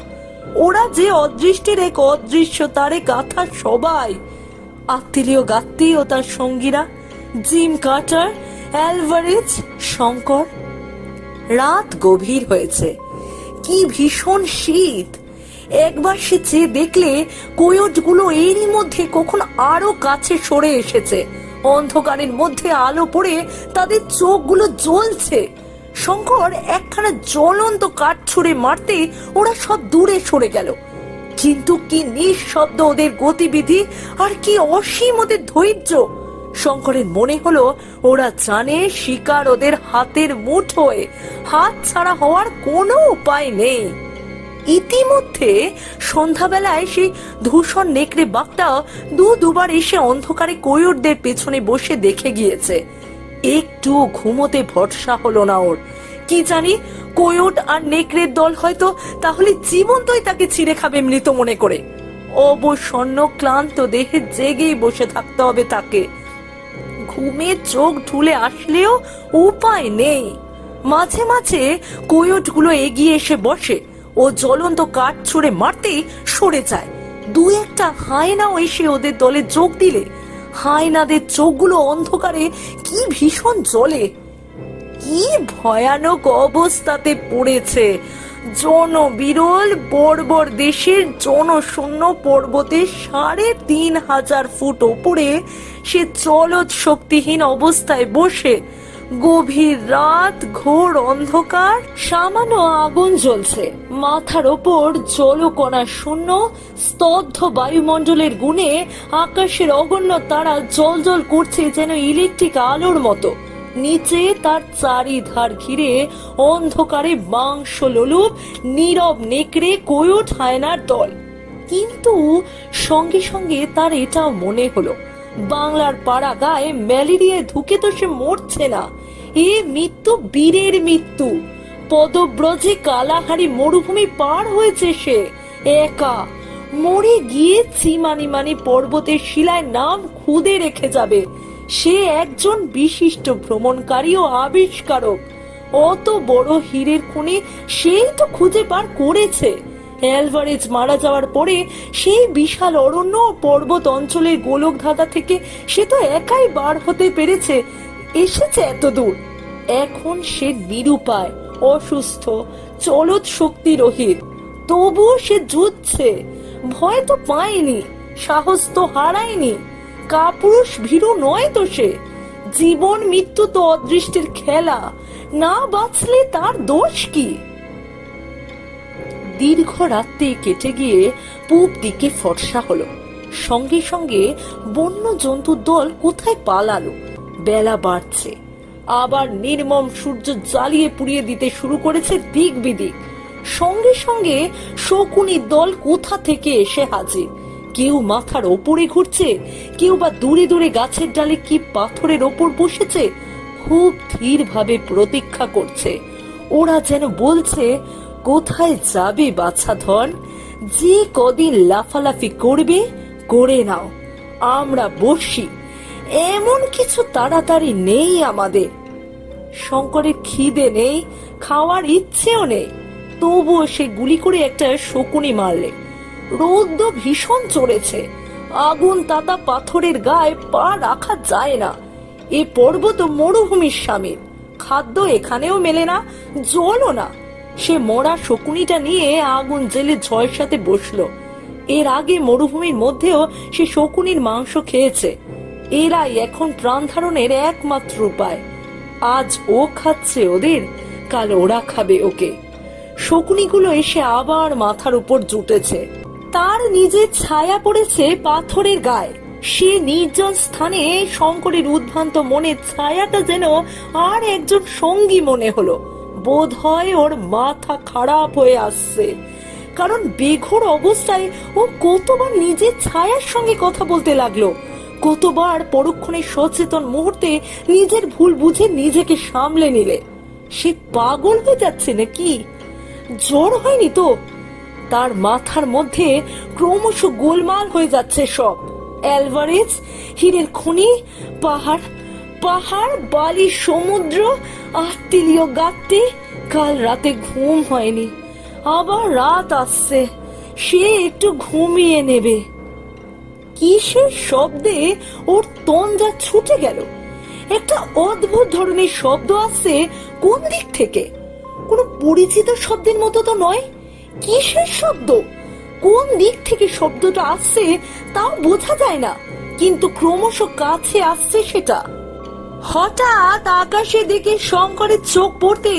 ওরা যে অদৃষ্টের এক অদৃশ্য তারে গাথা সবাই, আত্মীয় গাত্তি ও তার সঙ্গীরা, জিম কার্টার, অ্যালভারেজ, শঙ্কর। রাত গভীর হয়েছে, কি ভীষণ শীত। একবার সে চেয়ে দেখলে কোয়োটগুলো এরই মধ্যে কখন আরো কাছে সরে এসেছে। অন্ধকারের মধ্যে আলো পড়ে তাদের চোখগুলো জ্বলছে। শঙ্কর একখানা জ্বলন্ত কাঠ ছুঁড়ে মারতে ওরা সব দূরে সরে গেল। কিন্তু কি নিঃশব্দ ওদের গতিবিধি, আর কি অসীম ওদের ধৈর্য। শঙ্করের মনে হলো ওরা জানে শিকার ওদের হাতের মুঠোয়, হাত ছাড়া হওয়ার কোনো উপায় নেই। ইতিমধ্যে সন্ধ্যাবেলায় সেই ধূসর নেকড়ে বাঘটা দুবার এসে অন্ধকারে কোয়োটদের পেছনে বসে দেখে গিয়েছে। একটু ঘুমোতে ভরসা হলো না ওর। কি জানি কোয়োট আর নেকড়ের দল হয়তো তাহলে জীবন্তই তাকে ছিঁড়ে খাবে মৃত মনে করে। অবসন্ন ক্লান্ত দেহে জেগেই বসে থাকতে হবে তাকে। ঘুমে চোখ ঢুলে আসলেও উপায় নেই। মাঝে মাঝে কোয়োটগুলো এগিয়ে এসে বসে, ও জ্বলন্ত কাঠ ছুঁড়ে মারতেই সরে যায়। দু একটা হায়নাও এসে ওদের দলে যোগ দিলে হায়নাদের চোখগুলো অন্ধকারে কি ভীষণ জ্বলে। কি ভয়ানক অবস্থাতে পড়েছে। জনবিরল বর্বর দেশের জনশূন্য পর্বতে ৩৫০০ ফুট ওপরে সে চলৎ শক্তিহীন অবস্থায় বসে। গভীর রাত, ঘোর অন্ধকার, সামান্য আগুন জ্বলছে মাথার ওপর। জলকণা শূন্য স্তব্ধ বায়ুমণ্ডলের গুণে আকাশের অগণ্য তারা জ্বলজ্বল করছে যেন ইলেকট্রিক আলোর মতো। নিচে তার চারিধার ঘিরে অন্ধকারে মাংস লোলুপ নীরব নেকড়ে কোয়োট হায়নার দল। কিন্তু সঙ্গে সঙ্গে তার এটাও মনে হলো বাংলার পাড়া গায়ে ম্যালেরিয়ায় ঢুকে তো সে মরছে না। এ মৃত্যু বীরের মৃত্যু। পদব্রজে কালাহারি মরুভূমি পার হয়েছে সে একা। মরে গিয়ে চিমানি পর্বতের শিলায় নাম খুদে রেখে যাবে। সে একজন বিশিষ্ট ভ্রমণকারী ও আবিষ্কারক। অত বড় হীরের খনি সেই তো খুঁজে বার করেছে। অ্যালভারেজ মারা যাওয়ার পরে সেই বিশাল অরণ্য ও পর্বত অঞ্চলের গোলক ধাঁধা থেকে সে তো একাই বার হতে পেরেছে, এসেছে এত দূর। এখন সে নিরুপায়, অসুস্থ, চলৎ শক্তিরহিত। তবুও সে যুদ্ধছে। ভয় তো পায়নি, সাহস তো হারায়নি। কাপুরুষ ভীরু নয় তো সে। জীবন মৃত্যু তো অদৃষ্টের খেলা, না বাঁচলে তার দোষ কি? দীর্ঘ রাত্রি কেটে গিয়ে পূব দিকে ফর্সা হলো। সঙ্গে সঙ্গে বন্য জন্তুর দল কোথায় পালালো। বেলা বাড়ছে, আবার নির্মম সূর্য জ্বালিয়ে পুড়িয়ে দিতে শুরু করেছে দিক বিদিক। সঙ্গে সঙ্গে শকুনির দল কোথা থেকে এসে হাজির। কেউ মাথার ওপরে ঘুরছে, কেউ বা দূরে দূরে গাছের ডালে কি পাথরের ওপর বসেছে, খুব ধীর ভাবে প্রতীক্ষা করছে। ওরা যেন বলছে, কোথায় যাবে বাছাধন? যে কদিন লাফালাফি করবে করে নাও, আমরা বসি। এমন কিছু তাড়াতাড়ি নেই আমাদের। শঙ্করের খিদে নেই, খাওয়ার ইচ্ছেও নেই। তবুও সে গুলি করে একটা শকুনি মারলে। রৌদ্র ভীষণ চড়েছে, আগুন তাতা পাথরের গায়ে পা রাখা যায় না। এ পর্বত মরুভূমির সামিল, খাদ্য এখানেও মেলে না, জলও না। সে মরা শকুনিটা নিয়ে আগুন জেলে ঝয়ের সাথে বসলো। এর আগে মরুভূমির মধ্যেও সে শকুনির মাংস খেয়েছে। এরাই এখন প্রাণ ধারণের একমাত্র উপায়। আজ ও খাচ্ছে ওদের, কাল ওরা খাবে ওকে। শকুনিগুলো এসে আবার মাথার উপর জুটেছে। তার নিজের ছায়া পড়েছে পাথরের গায়ে। সে নির্জন স্থানে শঙ্করের উদ্ভ্রান্ত মনের ছায়াটা যেন আর একজন সঙ্গী মনে হলো। বোধ হয় ওর মাথা খারাপ হয়ে আসছে, কারণ বেঘোর অবস্থায় ও কতবার নিজের ছায়ার সঙ্গে কথা বলতে লাগলো। কতবার পরক্ষণে সচেতন মুহূর্তে নিজের ভুল বুঝে নিজেকে সামলে নিলে। সে পাগল হয়ে যাচ্ছে নাকি? জ্বর হয়নি তো? তার মাথার মধ্যে ক্রমশ গোলমাল হয়ে যাচ্ছে সব। অ্যালভারেজ, হীরের খনি, পাহাড়, পাহাড়, বালি, সমুদ্র, আত্মিলীয় গাত্তি। কাল রাতে ঘুম হয়নি, আবার রাত আসছে, সে একটু ঘুমিয়ে নেবে। কিসের শব্দে ওর তঞ্জা ছুটে গেল। একটা অদ্ভুত ধরনের শব্দ আসছে কোন দিক থেকে। কোনো পরিচিত শব্দের মতো তো নয়। কিসের শব্দ, কোন দিক থেকে শব্দটা আসছে তাও বোঝা যায় না, কিন্তু ক্রমশ কাছে আসছে সেটা। হঠাৎ আকাশে দিকে শঙ্করের চোখ পড়তে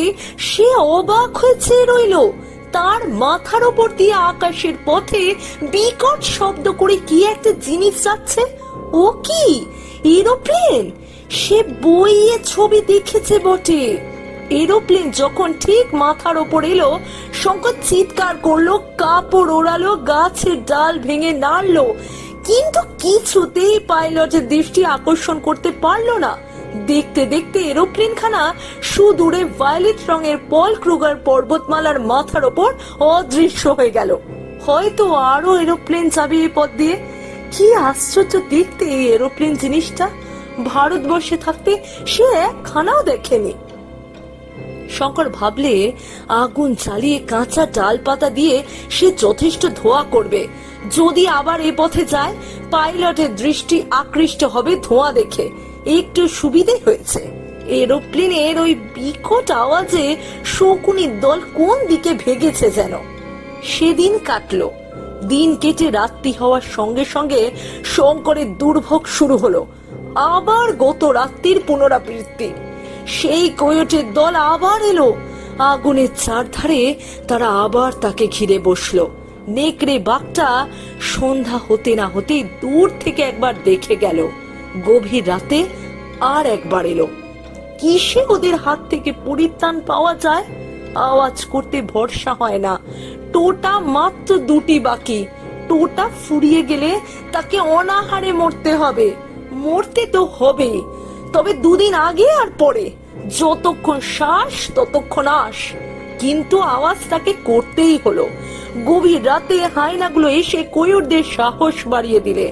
সে অবাক হয়ে চেয়ে রইল। তার মাথার উপর দিয়ে আকাশের পথে বিকট শব্দ করে কি একটা জিনিস যাচ্ছে। ও কি এরোপ্লেন? সে বইয়ে ছবি দেখেছে বটে। এরোপ্লেন যখন ঠিক মাথার ওপর এলো, শঙ্কর চিৎকার করলো, কাপড় ওড়ালো, গাছের ডাল ভেঙে নাড়লো, কিন্তু কিছুতেই পাইলটের দৃষ্টি আকর্ষণ করতে পারলো না। দেখতে দেখতে এরোপ্লেন খানা সুদূরে ভায়োলেট রঙের পল ক্রুগার পর্বতমালার মাথার ওপর অদৃশ্য হয়ে গেল। হয়তো আরো এরোপ্লেন যাবে এই পথ দিয়ে। কি আশ্চর্য দেখতে এই এরোপ্লেন জিনিসটা। ভারতবর্ষে থাকতে সে একখানাও দেখেনি। শঙ্কর ভাবলে আগুন জ্বালিয়ে কাঁচা ডাল পাতা দিয়ে সে যথেষ্ট ধোঁয়া করবে। যদি আবার এ পথে যায়, পাইলটের দৃষ্টি আকৃষ্ট হবে ধোঁয়া দেখে। একটু সুবিধে হয়েছে। এরোপ্লেনের ওই বিকট আওয়াজে শকুনির দল কোন দিকে ভেগেছে যেন। সেদিন কাটলো। দিন কেটে রাত্রি হওয়ার সঙ্গে সঙ্গে শঙ্করের দুর্ভোগ শুরু হলো। আবার গত রাত্রির পুনরাবৃত্তি। সেই কোয়োটের দল আবার এলো। আগুনের চারধারে তারা আবার তাকে ঘিরে বসলো। নেকড়ে বাঘটা সন্ধ্যা হতে না হতে দূর থেকে একবার দেখে গেল। গভীর রাতে আর একবার এলো। কিসে ওদের হাত থেকে পরিত্রাণ পাওয়া যায়? আওয়াজ করতে ভরসা হয় না। টোটা মাত্র দুটি বাকি। টোটা ফুরিয়ে গেলে তাকে অনাহারে মরতে হবে। মরতে তো হবেই, তবে দুদিন আগে আর পরে। যতক্ষণ শ্বাস ততক্ষণ আশ। কিন্তু আওয়াজ তাকে করতেই হলো। গভীর রাতে হায়নাগুলো এসে কোয়রদের সাহস বাড়িয়ে দিলে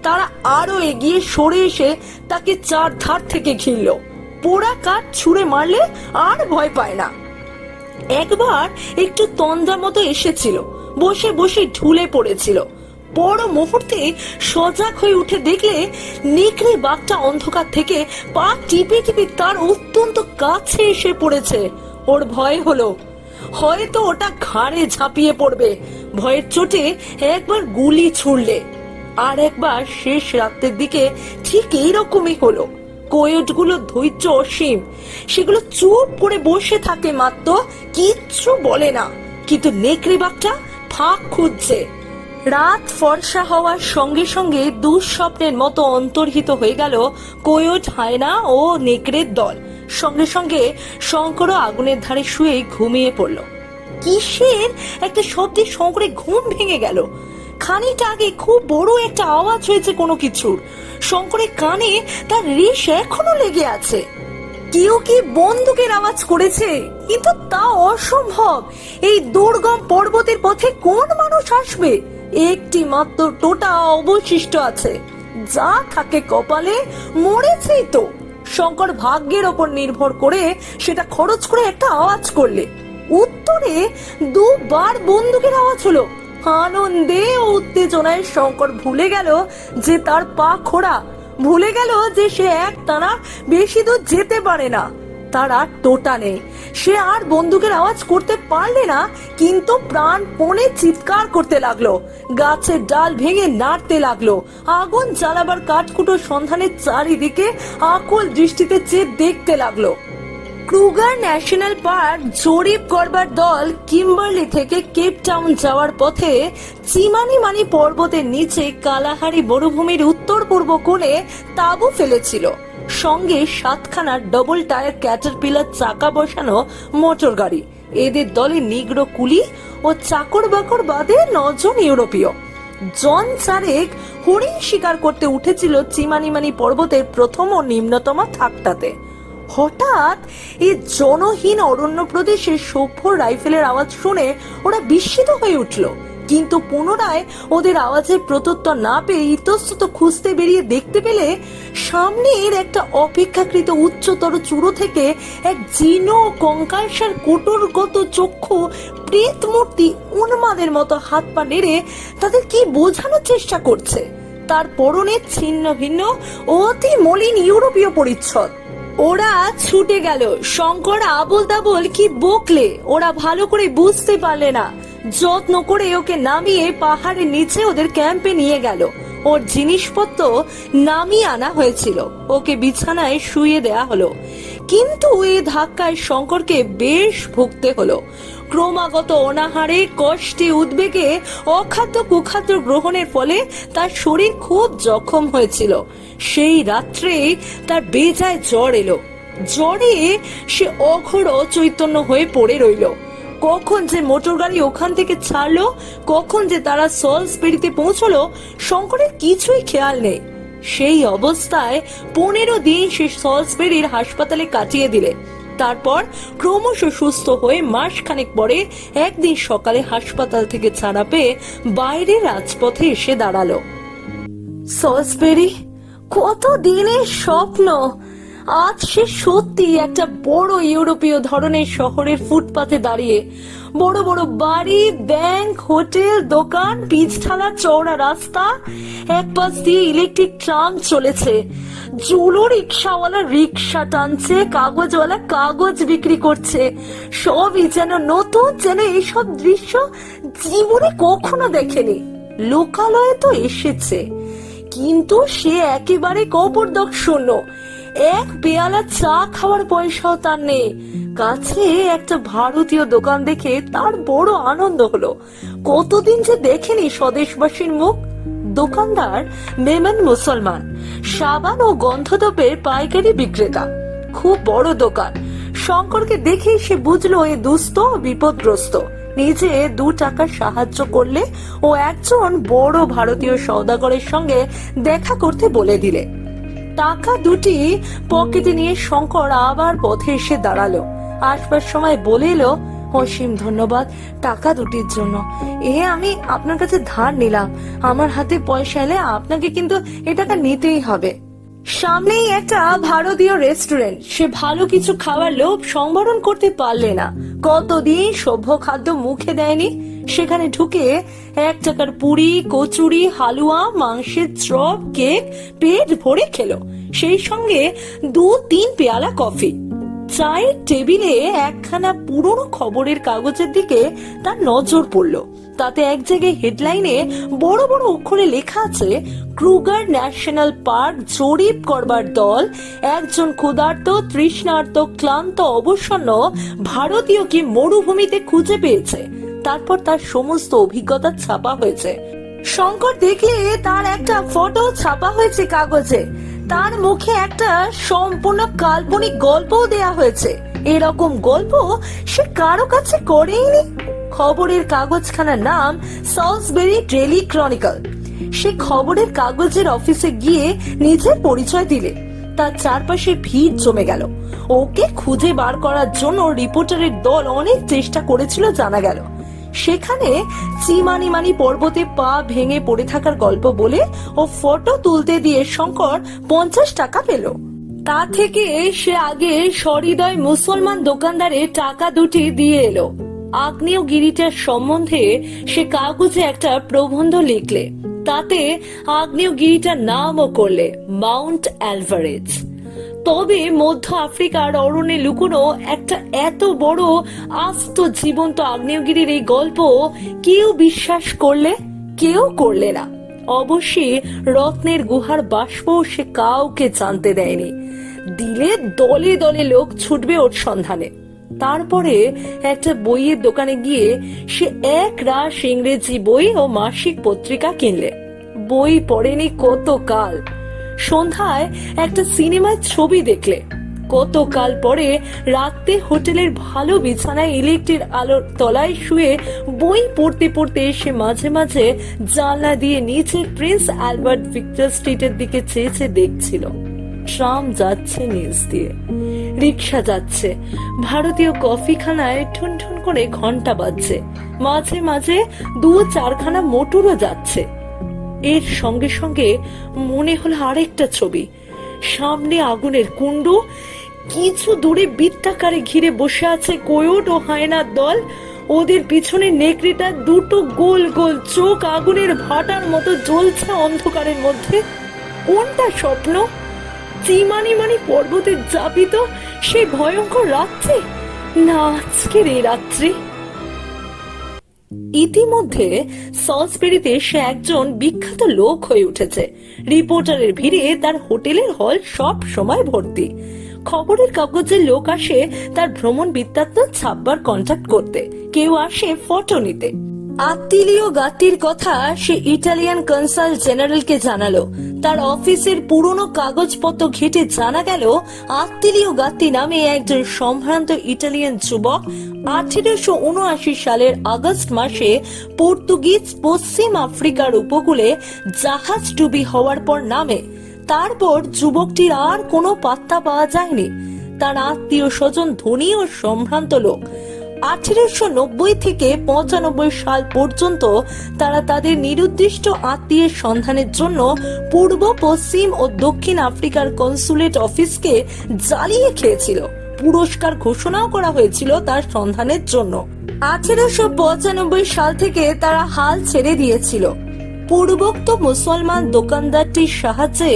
তারা আরো এগিয়ে সরে এসে তাকে চার ধার থেকে ঘিরল। পোড়া কাঠ ছুঁড়ে মারলে আর ভয় পায় না। একবার একটু তন্দার মতো এসেছিল, বসে বসে ঢুলে পড়েছিল। পর মুহূর্তে সজাগ হয়ে উঠে দেখলে নেকড়ে বাঘটা অন্ধকার থেকে পা টিপে টিপে তার অত্যন্ত কাছে এসে পড়েছে। ওর ভয় হলো হয়তো ওটা ঘাড়ে ঝাঁপিয়ে পড়বে। ভয়ের চোটে একবার গুলি ছুড়লে, আর একবার শেষ রাতের দিকে ঠিক এইরকমই হলো। কোয়েটগুলো ধৈর্য অসীম। সেগুলো চুপ করে বসে থাকে মাত্র, কিচ্ছু বলে না। কিন্তু নেকড়ে বাঘটা ফাঁক খুঁজছে। রাত ফর্সা হওয়ার সঙ্গে সঙ্গে দুঃস্বপ্নের মতো অন্তর্হিত হয়ে গেল কোয়োট, হায়না ও নেকড়ের দল। সঙ্গে সঙ্গে শঙ্কর আগুনের ধারে শুয়ে ঘুমিয়ে পড়ল। কিসের একটা শব্দে শঙ্করের ঘুম ভেঙে গেল। খানিকটা আগে খুব বড় একটা আওয়াজ হয়েছে কোনো কিছুর। শঙ্করের কানে তার রেশ এখনো লেগে আছে। কেউ কি বন্দুকের আওয়াজ করেছে, কিন্তু তা অসম্ভব। এই দুর্গম পর্বতের পথে কোন মানুষ আসবে? একটি মাত্র টোটা অবশিষ্ট আছে। যা থাকে কপালে, মরেছেই তো। শঙ্কর ভাগ্যের ওপর নির্ভর করে সেটা খরচ করে একটা আওয়াজ করলে উত্তরে দুবার বন্দুকের আওয়াজ হলো। আনন্দে ও উত্তেজনায় শঙ্কর ভুলে গেল যে তার পা খোড়া, ভুলে গেল যে সে এক টানা বেশি দূর যেতে পারে না। তার আর টোটা নেই। সে আর বন্দুকের আওয়াজ করতে পারলে না, কিন্তু প্রাণপণে চিৎকার করতে লাগলো। গাছের ডাল ভেঙে নাড়তে লাগলো। আগুন জ্বালাবার কাঠকুটোর সন্ধানে চারিদিকে আকুল দৃষ্টিতে চেয়ে দেখতে লাগলো। ক্রুগার ন্যাশনাল পার্ক জরিপ করবার দল কিম্বারলি থেকে কেপ টাউন যাওয়ার পথে চিমানিমানি পর্বতের নিচে কালাহারি মরুভূমির উত্তর পূর্ব কোণে তাঁবু ফেলেছিল। সঙ্গে 7খানা ডবল টায়ার ক্যাটারপিলার চাকা বসানো মোটর গাড়ি। এদের দলে নিগ্রো কুলি ও চাকর বাকর বাদে 9 জন ইউরোপীয়। জন চারেক হরিণ শিকার করতে উঠেছিল চিমানিমানি পর্বতের প্রথম ও নিম্নতম থাকটাতে। হঠাৎ এই জনহীন অরণ্য প্রদেশে সভ্য রাইফেলের আওয়াজ শুনে ওরা বিস্মিত হয়ে উঠল। কিন্তু পুনরায় ওদের আওয়াজের প্রত্যুত্তর না পেয়ে ইতস্তত খুঁজতে বেরিয়ে দেখতে পেলে সামনের একটা অপেক্ষাকৃত উচ্চতর চূড়ো থেকে এক জীর্ণ কঙ্কালসার কোটরগত চক্ষু প্রেত মূর্তি উন্মাদের মতো হাত পা নেড়ে তাদের কি বোঝানোর চেষ্টা করছে। তার পরনে ছিন্ন ভিন্ন অতি মলিন ইউরোপীয় পরিচ্ছদ। ওরা ছুটে গেল। শঙ্কর আবোল তাবোল কি বকলে, ওরা ভালো করে বুঝতে পারলে না। যত্ন করে ওকে নামিয়ে পাহাড়ের নিচে ওদের ক্যাম্পে নিয়ে গেল। ওর জিনিসপত্র নামিয়ে আনা হয়েছিল, ওকে বিছানায় শুয়ে দেয়া হলো। কিন্তু এই ধাক্কায় শঙ্করকে বেশ ভুগতে হলো। ক্রমাগত অনাহারে, কষ্টে, উদ্বেগে, অখাদ্য কুখাদ্য গ্রহণের ফলে তার শরীর খুব জখম হয়েছিল। সেই রাত্রে তার বেজায় জ্বর এলো। জ্বরে সে অঘোর অচৈতন্য হয়ে পড়ে রইল। কখন যে মোটর গাড়ি ওখান থেকে ছাড়লো, কখন যে তারা সলসবেরিতে পৌঁছলো, শঙ্করের কিছুই খেয়াল নেই। সেই অবস্থায় 15 দিন সে সলসবেরির হাসপাতালে কাটিয়ে দিলে। তারপর ক্রমশ সুস্থ হয়ে মাসখানেক পরে একদিন সকালে হাসপাতাল থেকে ছাড়া পেয়ে বাইরের রাজপথে এসে দাঁড়ালো। সলসবেরি, কত দিনের স্বপ্ন, আজ সে সত্যি একটা বড় ইউরোপীয় ধরনের শহরের ফুটপাতে দাঁড়িয়ে। বড় বড় বাড়ি, ব্যাংক, হোটেল, দোকান, পিচঢালা চওড়া রাস্তা, এক পাশ দিয়ে ইলেকট্রিক ট্রাম চলেছে। জুলো রিক্সাওয়ালা রিক্সা টানছে, কাগজওয়ালা কাগজ বিক্রি করছে। সবই যেন নতুন, যেন এইসব দৃশ্য জীবনে কখনো দেখেনি। লোকালয়ে তো এসেছে, কিন্তু সে একেবারে কপরদক শূন্য। এক পেয়ালা চা খাওয়ার পয়সাও তার নেই। কাছে একটা ভারতীয় দোকান দেখে তার বড় আনন্দ হলো। কতদিন যে দেখেনি স্বদেশবাসীর মুখ। দোকানদার মেমন মুসলমান, সাবান ও গন্ধদ্রব্যের পাইকারি বিক্রেতা। খুব বড় দোকান। শঙ্করকে দেখেই সে বুঝলো এ দুস্থ, বিপদগ্রস্ত। নিজে 2 টাকার সাহায্য করলে ও একজন বড় ভারতীয় সওদাগরের সঙ্গে দেখা করতে বলে দিলে। টাকা দুটি পকেটে নিয়ে শঙ্কর আবার পথে এসে দাঁড়ালো। আসবার সময় বলে এলো, অসীম ধন্যবাদ টাকা দুটির জন্য। আমি আপনার কাছে ধার নিলাম, আমার হাতে পয়সা এলে আপনাকে কিন্তু এ টাকা নিতেই হবে। সামনেই একটা ভারতীয় রেস্টুরেন্ট। সে ভালো কিছু খাওয়ার লোভ সংবরণ করতে পারলে না। কতদিন সভ্য খাদ্য মুখে দেয়নি। সেখানে ঢুকে 1 টাকার পুরি, কচুরি, হালুয়া, মাংসের চপ, কেক পেট ভরে খেলো। সেই সঙ্গে 2-3 পেয়ালা কফি। চায়ের টেবিলে একখানা পুরনো খবরের কাগজের দিকে তার নজর পড়লো। তাতে এক জায়গায় হেডলাইনে বড় বড় অক্ষরে লেখা আছে, ক্রুগার ন্যাশনাল পার্ক জরিপ করবার দল একজন ক্ষুধার্ত, তৃষ্ণার্ত, ক্লান্ত, অবসন্ন ভারতীয়কে মরুভূমিতে খুঁজে পেয়েছে। তারপর তার সমস্ত অভিজ্ঞতা ছাপা হয়েছে। শঙ্কর দেখলে তার একটা ফটো ছাপা হয়েছে কাগজে। তার মুখে একটা সম্পূর্ণ কাল্পনিক গল্পও দেয়া হয়েছে। এরকম গল্প সে কারো কাছে করেইনি। খবরের কাগজখানার নাম সলসবেরি ডেইলি ক্রনিকল। সে খবরের কাগজের অফিসে গিয়ে নিজের পরিচয় দিলে। তার চারপাশে ভিড় জমে গেল। ওকে খুঁজে বার করার জন্য রিপোর্টারের দল অনেক চেষ্টা করেছিল জানা গেল। সেখানে চিমানিমানি পর্বতে পা ভেঙে পড়ে থাকার গল্প বলে ও ফটো তুলতে দিয়ে শঙ্কর 50 টাকা পেল। তা থেকে সে আগে সহৃদয় মুসলমান দোকানদারে টাকা দুটি দিয়ে এলো। আগ্নেয়গিরিটার সম্বন্ধে সে কাগজে একটা প্রবন্ধ লিখলে। তাতে আগ্নেয়গিরিটার নামও করলে মাউন্ট অ্যালভারেজ। তবে মধ্য আফ্রিকার অরণ্যে লুকোনো একটা এত বড় আস্ত জীবন্ত আগ্নেয়গিরির এই গল্প কেউ বিশ্বাস করলে, কেউ করলে না। অবশ্যই রত্নের গুহার বাষ্প সে কাউকে জানতে দেয়নি। দিলে দলে দলে লোক ছুটবে ওর সন্ধানে। তারপরে একটা বইয়ের দোকানে গিয়ে সে এক রাশ ইংরেজি বই ও মাসিক পত্রিকা কিনলে। বই পড়েনি কত কাল। সন্ধ্যায় একটা সিনেমার ছবি দেখলে। কতকাল পরে রাতে হোটেলের ভালো বিছানায় ইলেকট্রিক আলোর তলায় শুয়ে বই পড়তে পড়তে সে মাঝে মাঝে জানলা দিয়ে নিচে প্রিন্স অ্যালবার্ট ভিক্টর স্ট্রিটের দিকে চেয়ে দেখছিল। ট্রাম যাচ্ছে নিচ দিয়ে, রিক্সা যাচ্ছে, ভারতীয় কফিখানায় ঠুন ঠুন করে ঘন্টা বাজছে, মাঝে মাঝে 2-4খানা মোটরও যাচ্ছে। এর সঙ্গে সঙ্গে মনে হলো আরেকটা ছবি, সামনে আগুনের কুণ্ড, কিছু দূরে বৃত্তাকারে ঘিরে বসে আছে কোয়োট ও হায়নার দল। ওদের পিছনে নেকড়েটা দুটো গোল গোল চোখ আগুনের ভাটার মতো জ্বলছে অন্ধকারের মধ্যে। কোনটা স্বপ্ন? চিমানি পর্বতের যাপিত সেই ভয়ঙ্কর রাত্রি, না আজকের এই রাত্রি? ইতিমধ্যে সলসবেরিতে সে একজন বিখ্যাত লোক হয়ে উঠেছে। রিপোর্টারের ভিড়ে তার হোটেলের হল সব সময় ভর্তি। খবরের কাগজের লোক আসে তার ভ্রমণ বৃত্তান্ত ছাপবার কন্ট্যাক্ট করতে, কেউ আসে ফটো নিতে। আত্তিলিও গাত্তির কথা সে ইটালিয়ান কনসাল জেনারেলকে জানালো। তার অফিসের পুরনো কাগজপত্র ঘেটে জানা গেল আত্তিলিও গাত্তি নামে একজন সম্ভ্রান্ত ইটালিয়ান যুবক 1879 সালের আগস্ট মাসে পর্তুগিজ পশ্চিম আফ্রিকার উপকূলে জাহাজ ডুবি হওয়ার পর নামে। তারপর যুবকটির আর কোনো পাত্তা পাওয়া যায়নি। তার আত্মীয় স্বজন ধনী ও সম্ভ্রান্ত লোক। 1890 থেকে 95 সাল পর্যন্ত তারা তাদের নিরুদ্দিষ্ট আত্মীয়ের সন্ধানের জন্য পূর্ব, পশ্চিম ও দক্ষিণ আফ্রিকার কনসুলেট অফিসকে জ্বালিয়ে খেয়েছিল। পুরস্কার ঘোষণাও করা হয়েছিল তার সন্ধানের জন্য। 1895 সাল থেকে তারা হাল ছেড়ে দিয়েছিল। পূর্বোক্ত মুসলমান দোকানদারটির সাহায্যে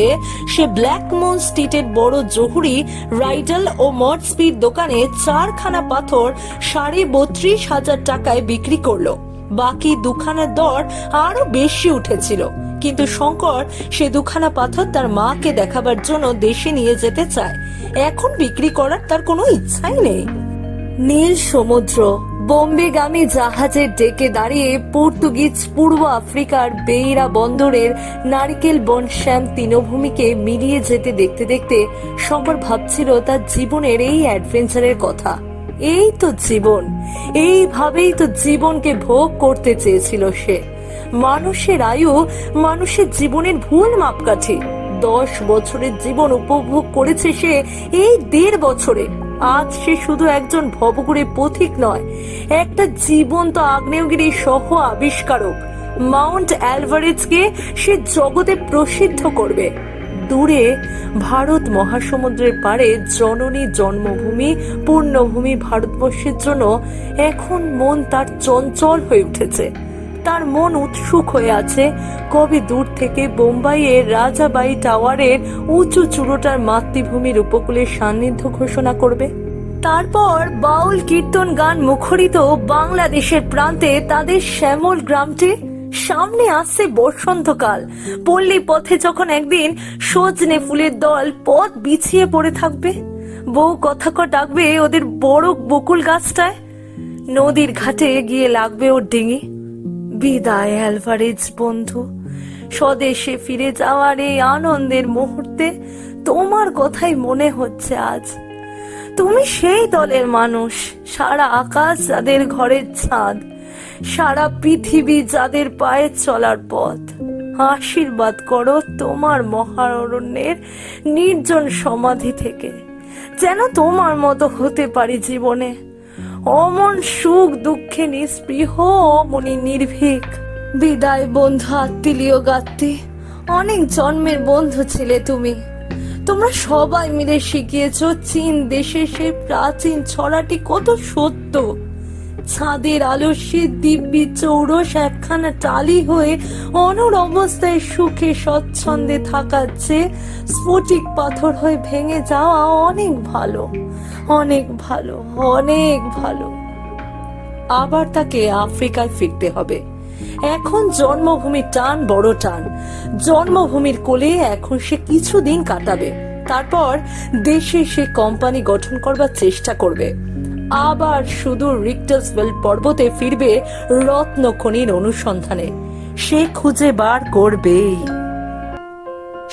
সে ব্ল্যাকমোন স্ট্রিটের বড় জহুরি রাইডাল ও মডস্পির দোকানে 4খানা পাথর 32,500 টাকায় বিক্রি করলো। বাকি দুখানার দর আরো বেশি উঠেছিল, কিন্তু শঙ্কর সে দুখানা পাথর তার মাকে দেখাবার জন্য দেশে নিয়ে যেতে চায়। এখন বিক্রি করার তার কোনো ইচ্ছাই নেই। নীল সমুদ্র, বোম্বেগামী জাহাজের ডেকে দাঁড়িয়ে পর্তুগিজ পূর্ব আফ্রিকার বেইরা বন্দরের নারিকেল বন শ্যাম তৃণভূমিকে মিলিয়ে যেতে দেখতে দেখতে শঙ্কর ভাবছিল তার জীবনের এই অ্যাডভেঞ্চারের কথা। এই তো জীবন, এইভাবেই তো জীবনকে ভোগ করতে চেয়েছিল সে। মানুষের আয়ু মানুষের জীবনের ভুল মাপকাঠি। 10 বছরের জীবন উপভোগ করেছে সে এই 1.5 বছরে। আজ সে শুধু একজন ভবঘুরে পথিক নয়, একটা জীবন্ত আগ্নেয়গিরি সহ আবিষ্কারক। মাউন্ট অ্যালভারেজকে সে জগতে প্রসিদ্ধ করবে। দূরে ভারত মহাসমুদ্রের পারে জননী জন্মভূমি পূর্ণভূমি ভারতবর্ষের জন্য এখন মন তার চঞ্চল হয়ে উঠেছে। তার মন উৎসুক হয়ে আছে কবে দূর থেকে বোম্বাইয়ের রাজাবাই টাওয়ারের উঁচু চূড়োটার মাতৃভূমির উপকূলের সান্নিধ্য ঘোষণা করবে। তারপর বাউল কীর্তন গান মুখরিত বাংলাদেশের প্রান্তে তাদের শ্যামল গ্রামটি। সামনে আসছে বসন্তকাল। পল্লী পথে যখন একদিন সজনে ফুলের দল পথ বিছিয়ে পড়ে থাকবে, বউ কথাকর ডাকবে ওদের বড় বকুল গাছটায়, নদীর ঘাটে গিয়ে লাগবে ওর ডিঙি। বিদায় অ্যালভারেজ বন্ধু, স্বদেশে ফিরে যাওয়ার এই আনন্দের মুহূর্তে তোমার কথাই মনে হচ্ছে আজ। তুমি সেই দলের মানুষ, সারা আকাশ যাদের ঘরের ছাদ, সারা পৃথিবী যাদের পায়ে চলার পথ। আশীর্বাদ করো তোমার মহারণ্যের নির্জন সমাধি থেকে, যেন তোমার মতো হতে পারি জীবনে। অমন সুখ দুঃখে নিস্পৃহ, অমনি নির্ভীক। বিদায় বন্ধু আত্তিলিও গাত্তি, অনেক জন্মের বন্ধু ছিলে তুমি। তোমরা সবাই মিলে শিখিয়েছো চীন দেশে সেই প্রাচীন ছড়াটি কত সত্য। ছাদের আলস্যে দিব্যি চৌরস একখানা টালি হয়ে অনর অবস্থায় সুখে স্বচ্ছন্দে থাকার চেয়ে স্ফটিক পাথর হয়ে ভেঙে যাওয়া অনেক ভালো, অনেক ভালো, অনেক ভালো। আবার তাকে আফ্রিকায় ফিরতে হবে। এখন জন্মভূমির টান বড় টান। জন্মভূমির কোলে এখন সে কিছুদিন কাটাবে। তারপর দেশে সে কোম্পানি গঠন করবার চেষ্টা করবে। আবার সুদূর রিক্টাসভেল পর্বতে ফিরবে রত্নখনির অনুসন্ধানে। সে খুঁজে বার করবেই।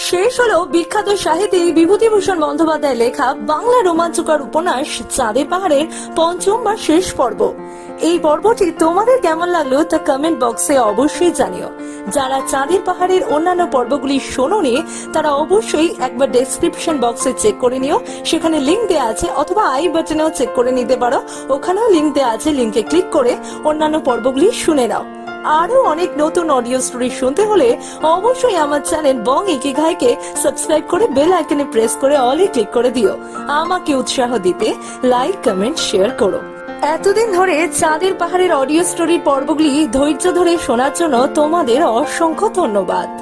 শেষ হলো বিখ্যাত সাহিত্যিক বিভূতিভূষণ বন্দ্যোপাধ্যায় লেখা বাংলা রোমাঞ্চকর উপন্যাস চাঁদের পাহাড়ের 5ম বা শেষ পর্ব। এই পর্বটি তোমাদের কেমন লাগলো তা কমেন্ট বক্সে অবশ্যই জানিও। যারা চাঁদের পাহাড়ের অন্যান্য পর্বগুলি শোনোনি তারা অবশ্যই একবার ডেসক্রিপশন বক্সে চেক করে নিও, সেখানে লিংক দেওয়া আছে, অথবা আই বাটনেও চেক করে নিতে পারো, ওখানেও লিংক দেওয়া আছে। লিংকে ক্লিক করে অন্যান্য পর্বগুলি শুনে নাও। আরো অনেক নতুন অডিও স্টোরি শুনতে হলে অবশ্যই আমার চ্যানেল বং ইকিগাইকে সাবস্ক্রাইব করে বেল আইকনে প্রেস করে অলে ক্লিক করে দিও। আমাকে উৎসাহ দিতে লাইক, কমেন্ট, শেয়ার করো। এতদিন ধরে চাঁদের পাহাড়ের অডিও স্টোরির পর্বগুলি ধৈর্য ধরে শোনার জন্য তোমাদের অসংখ্য ধন্যবাদ।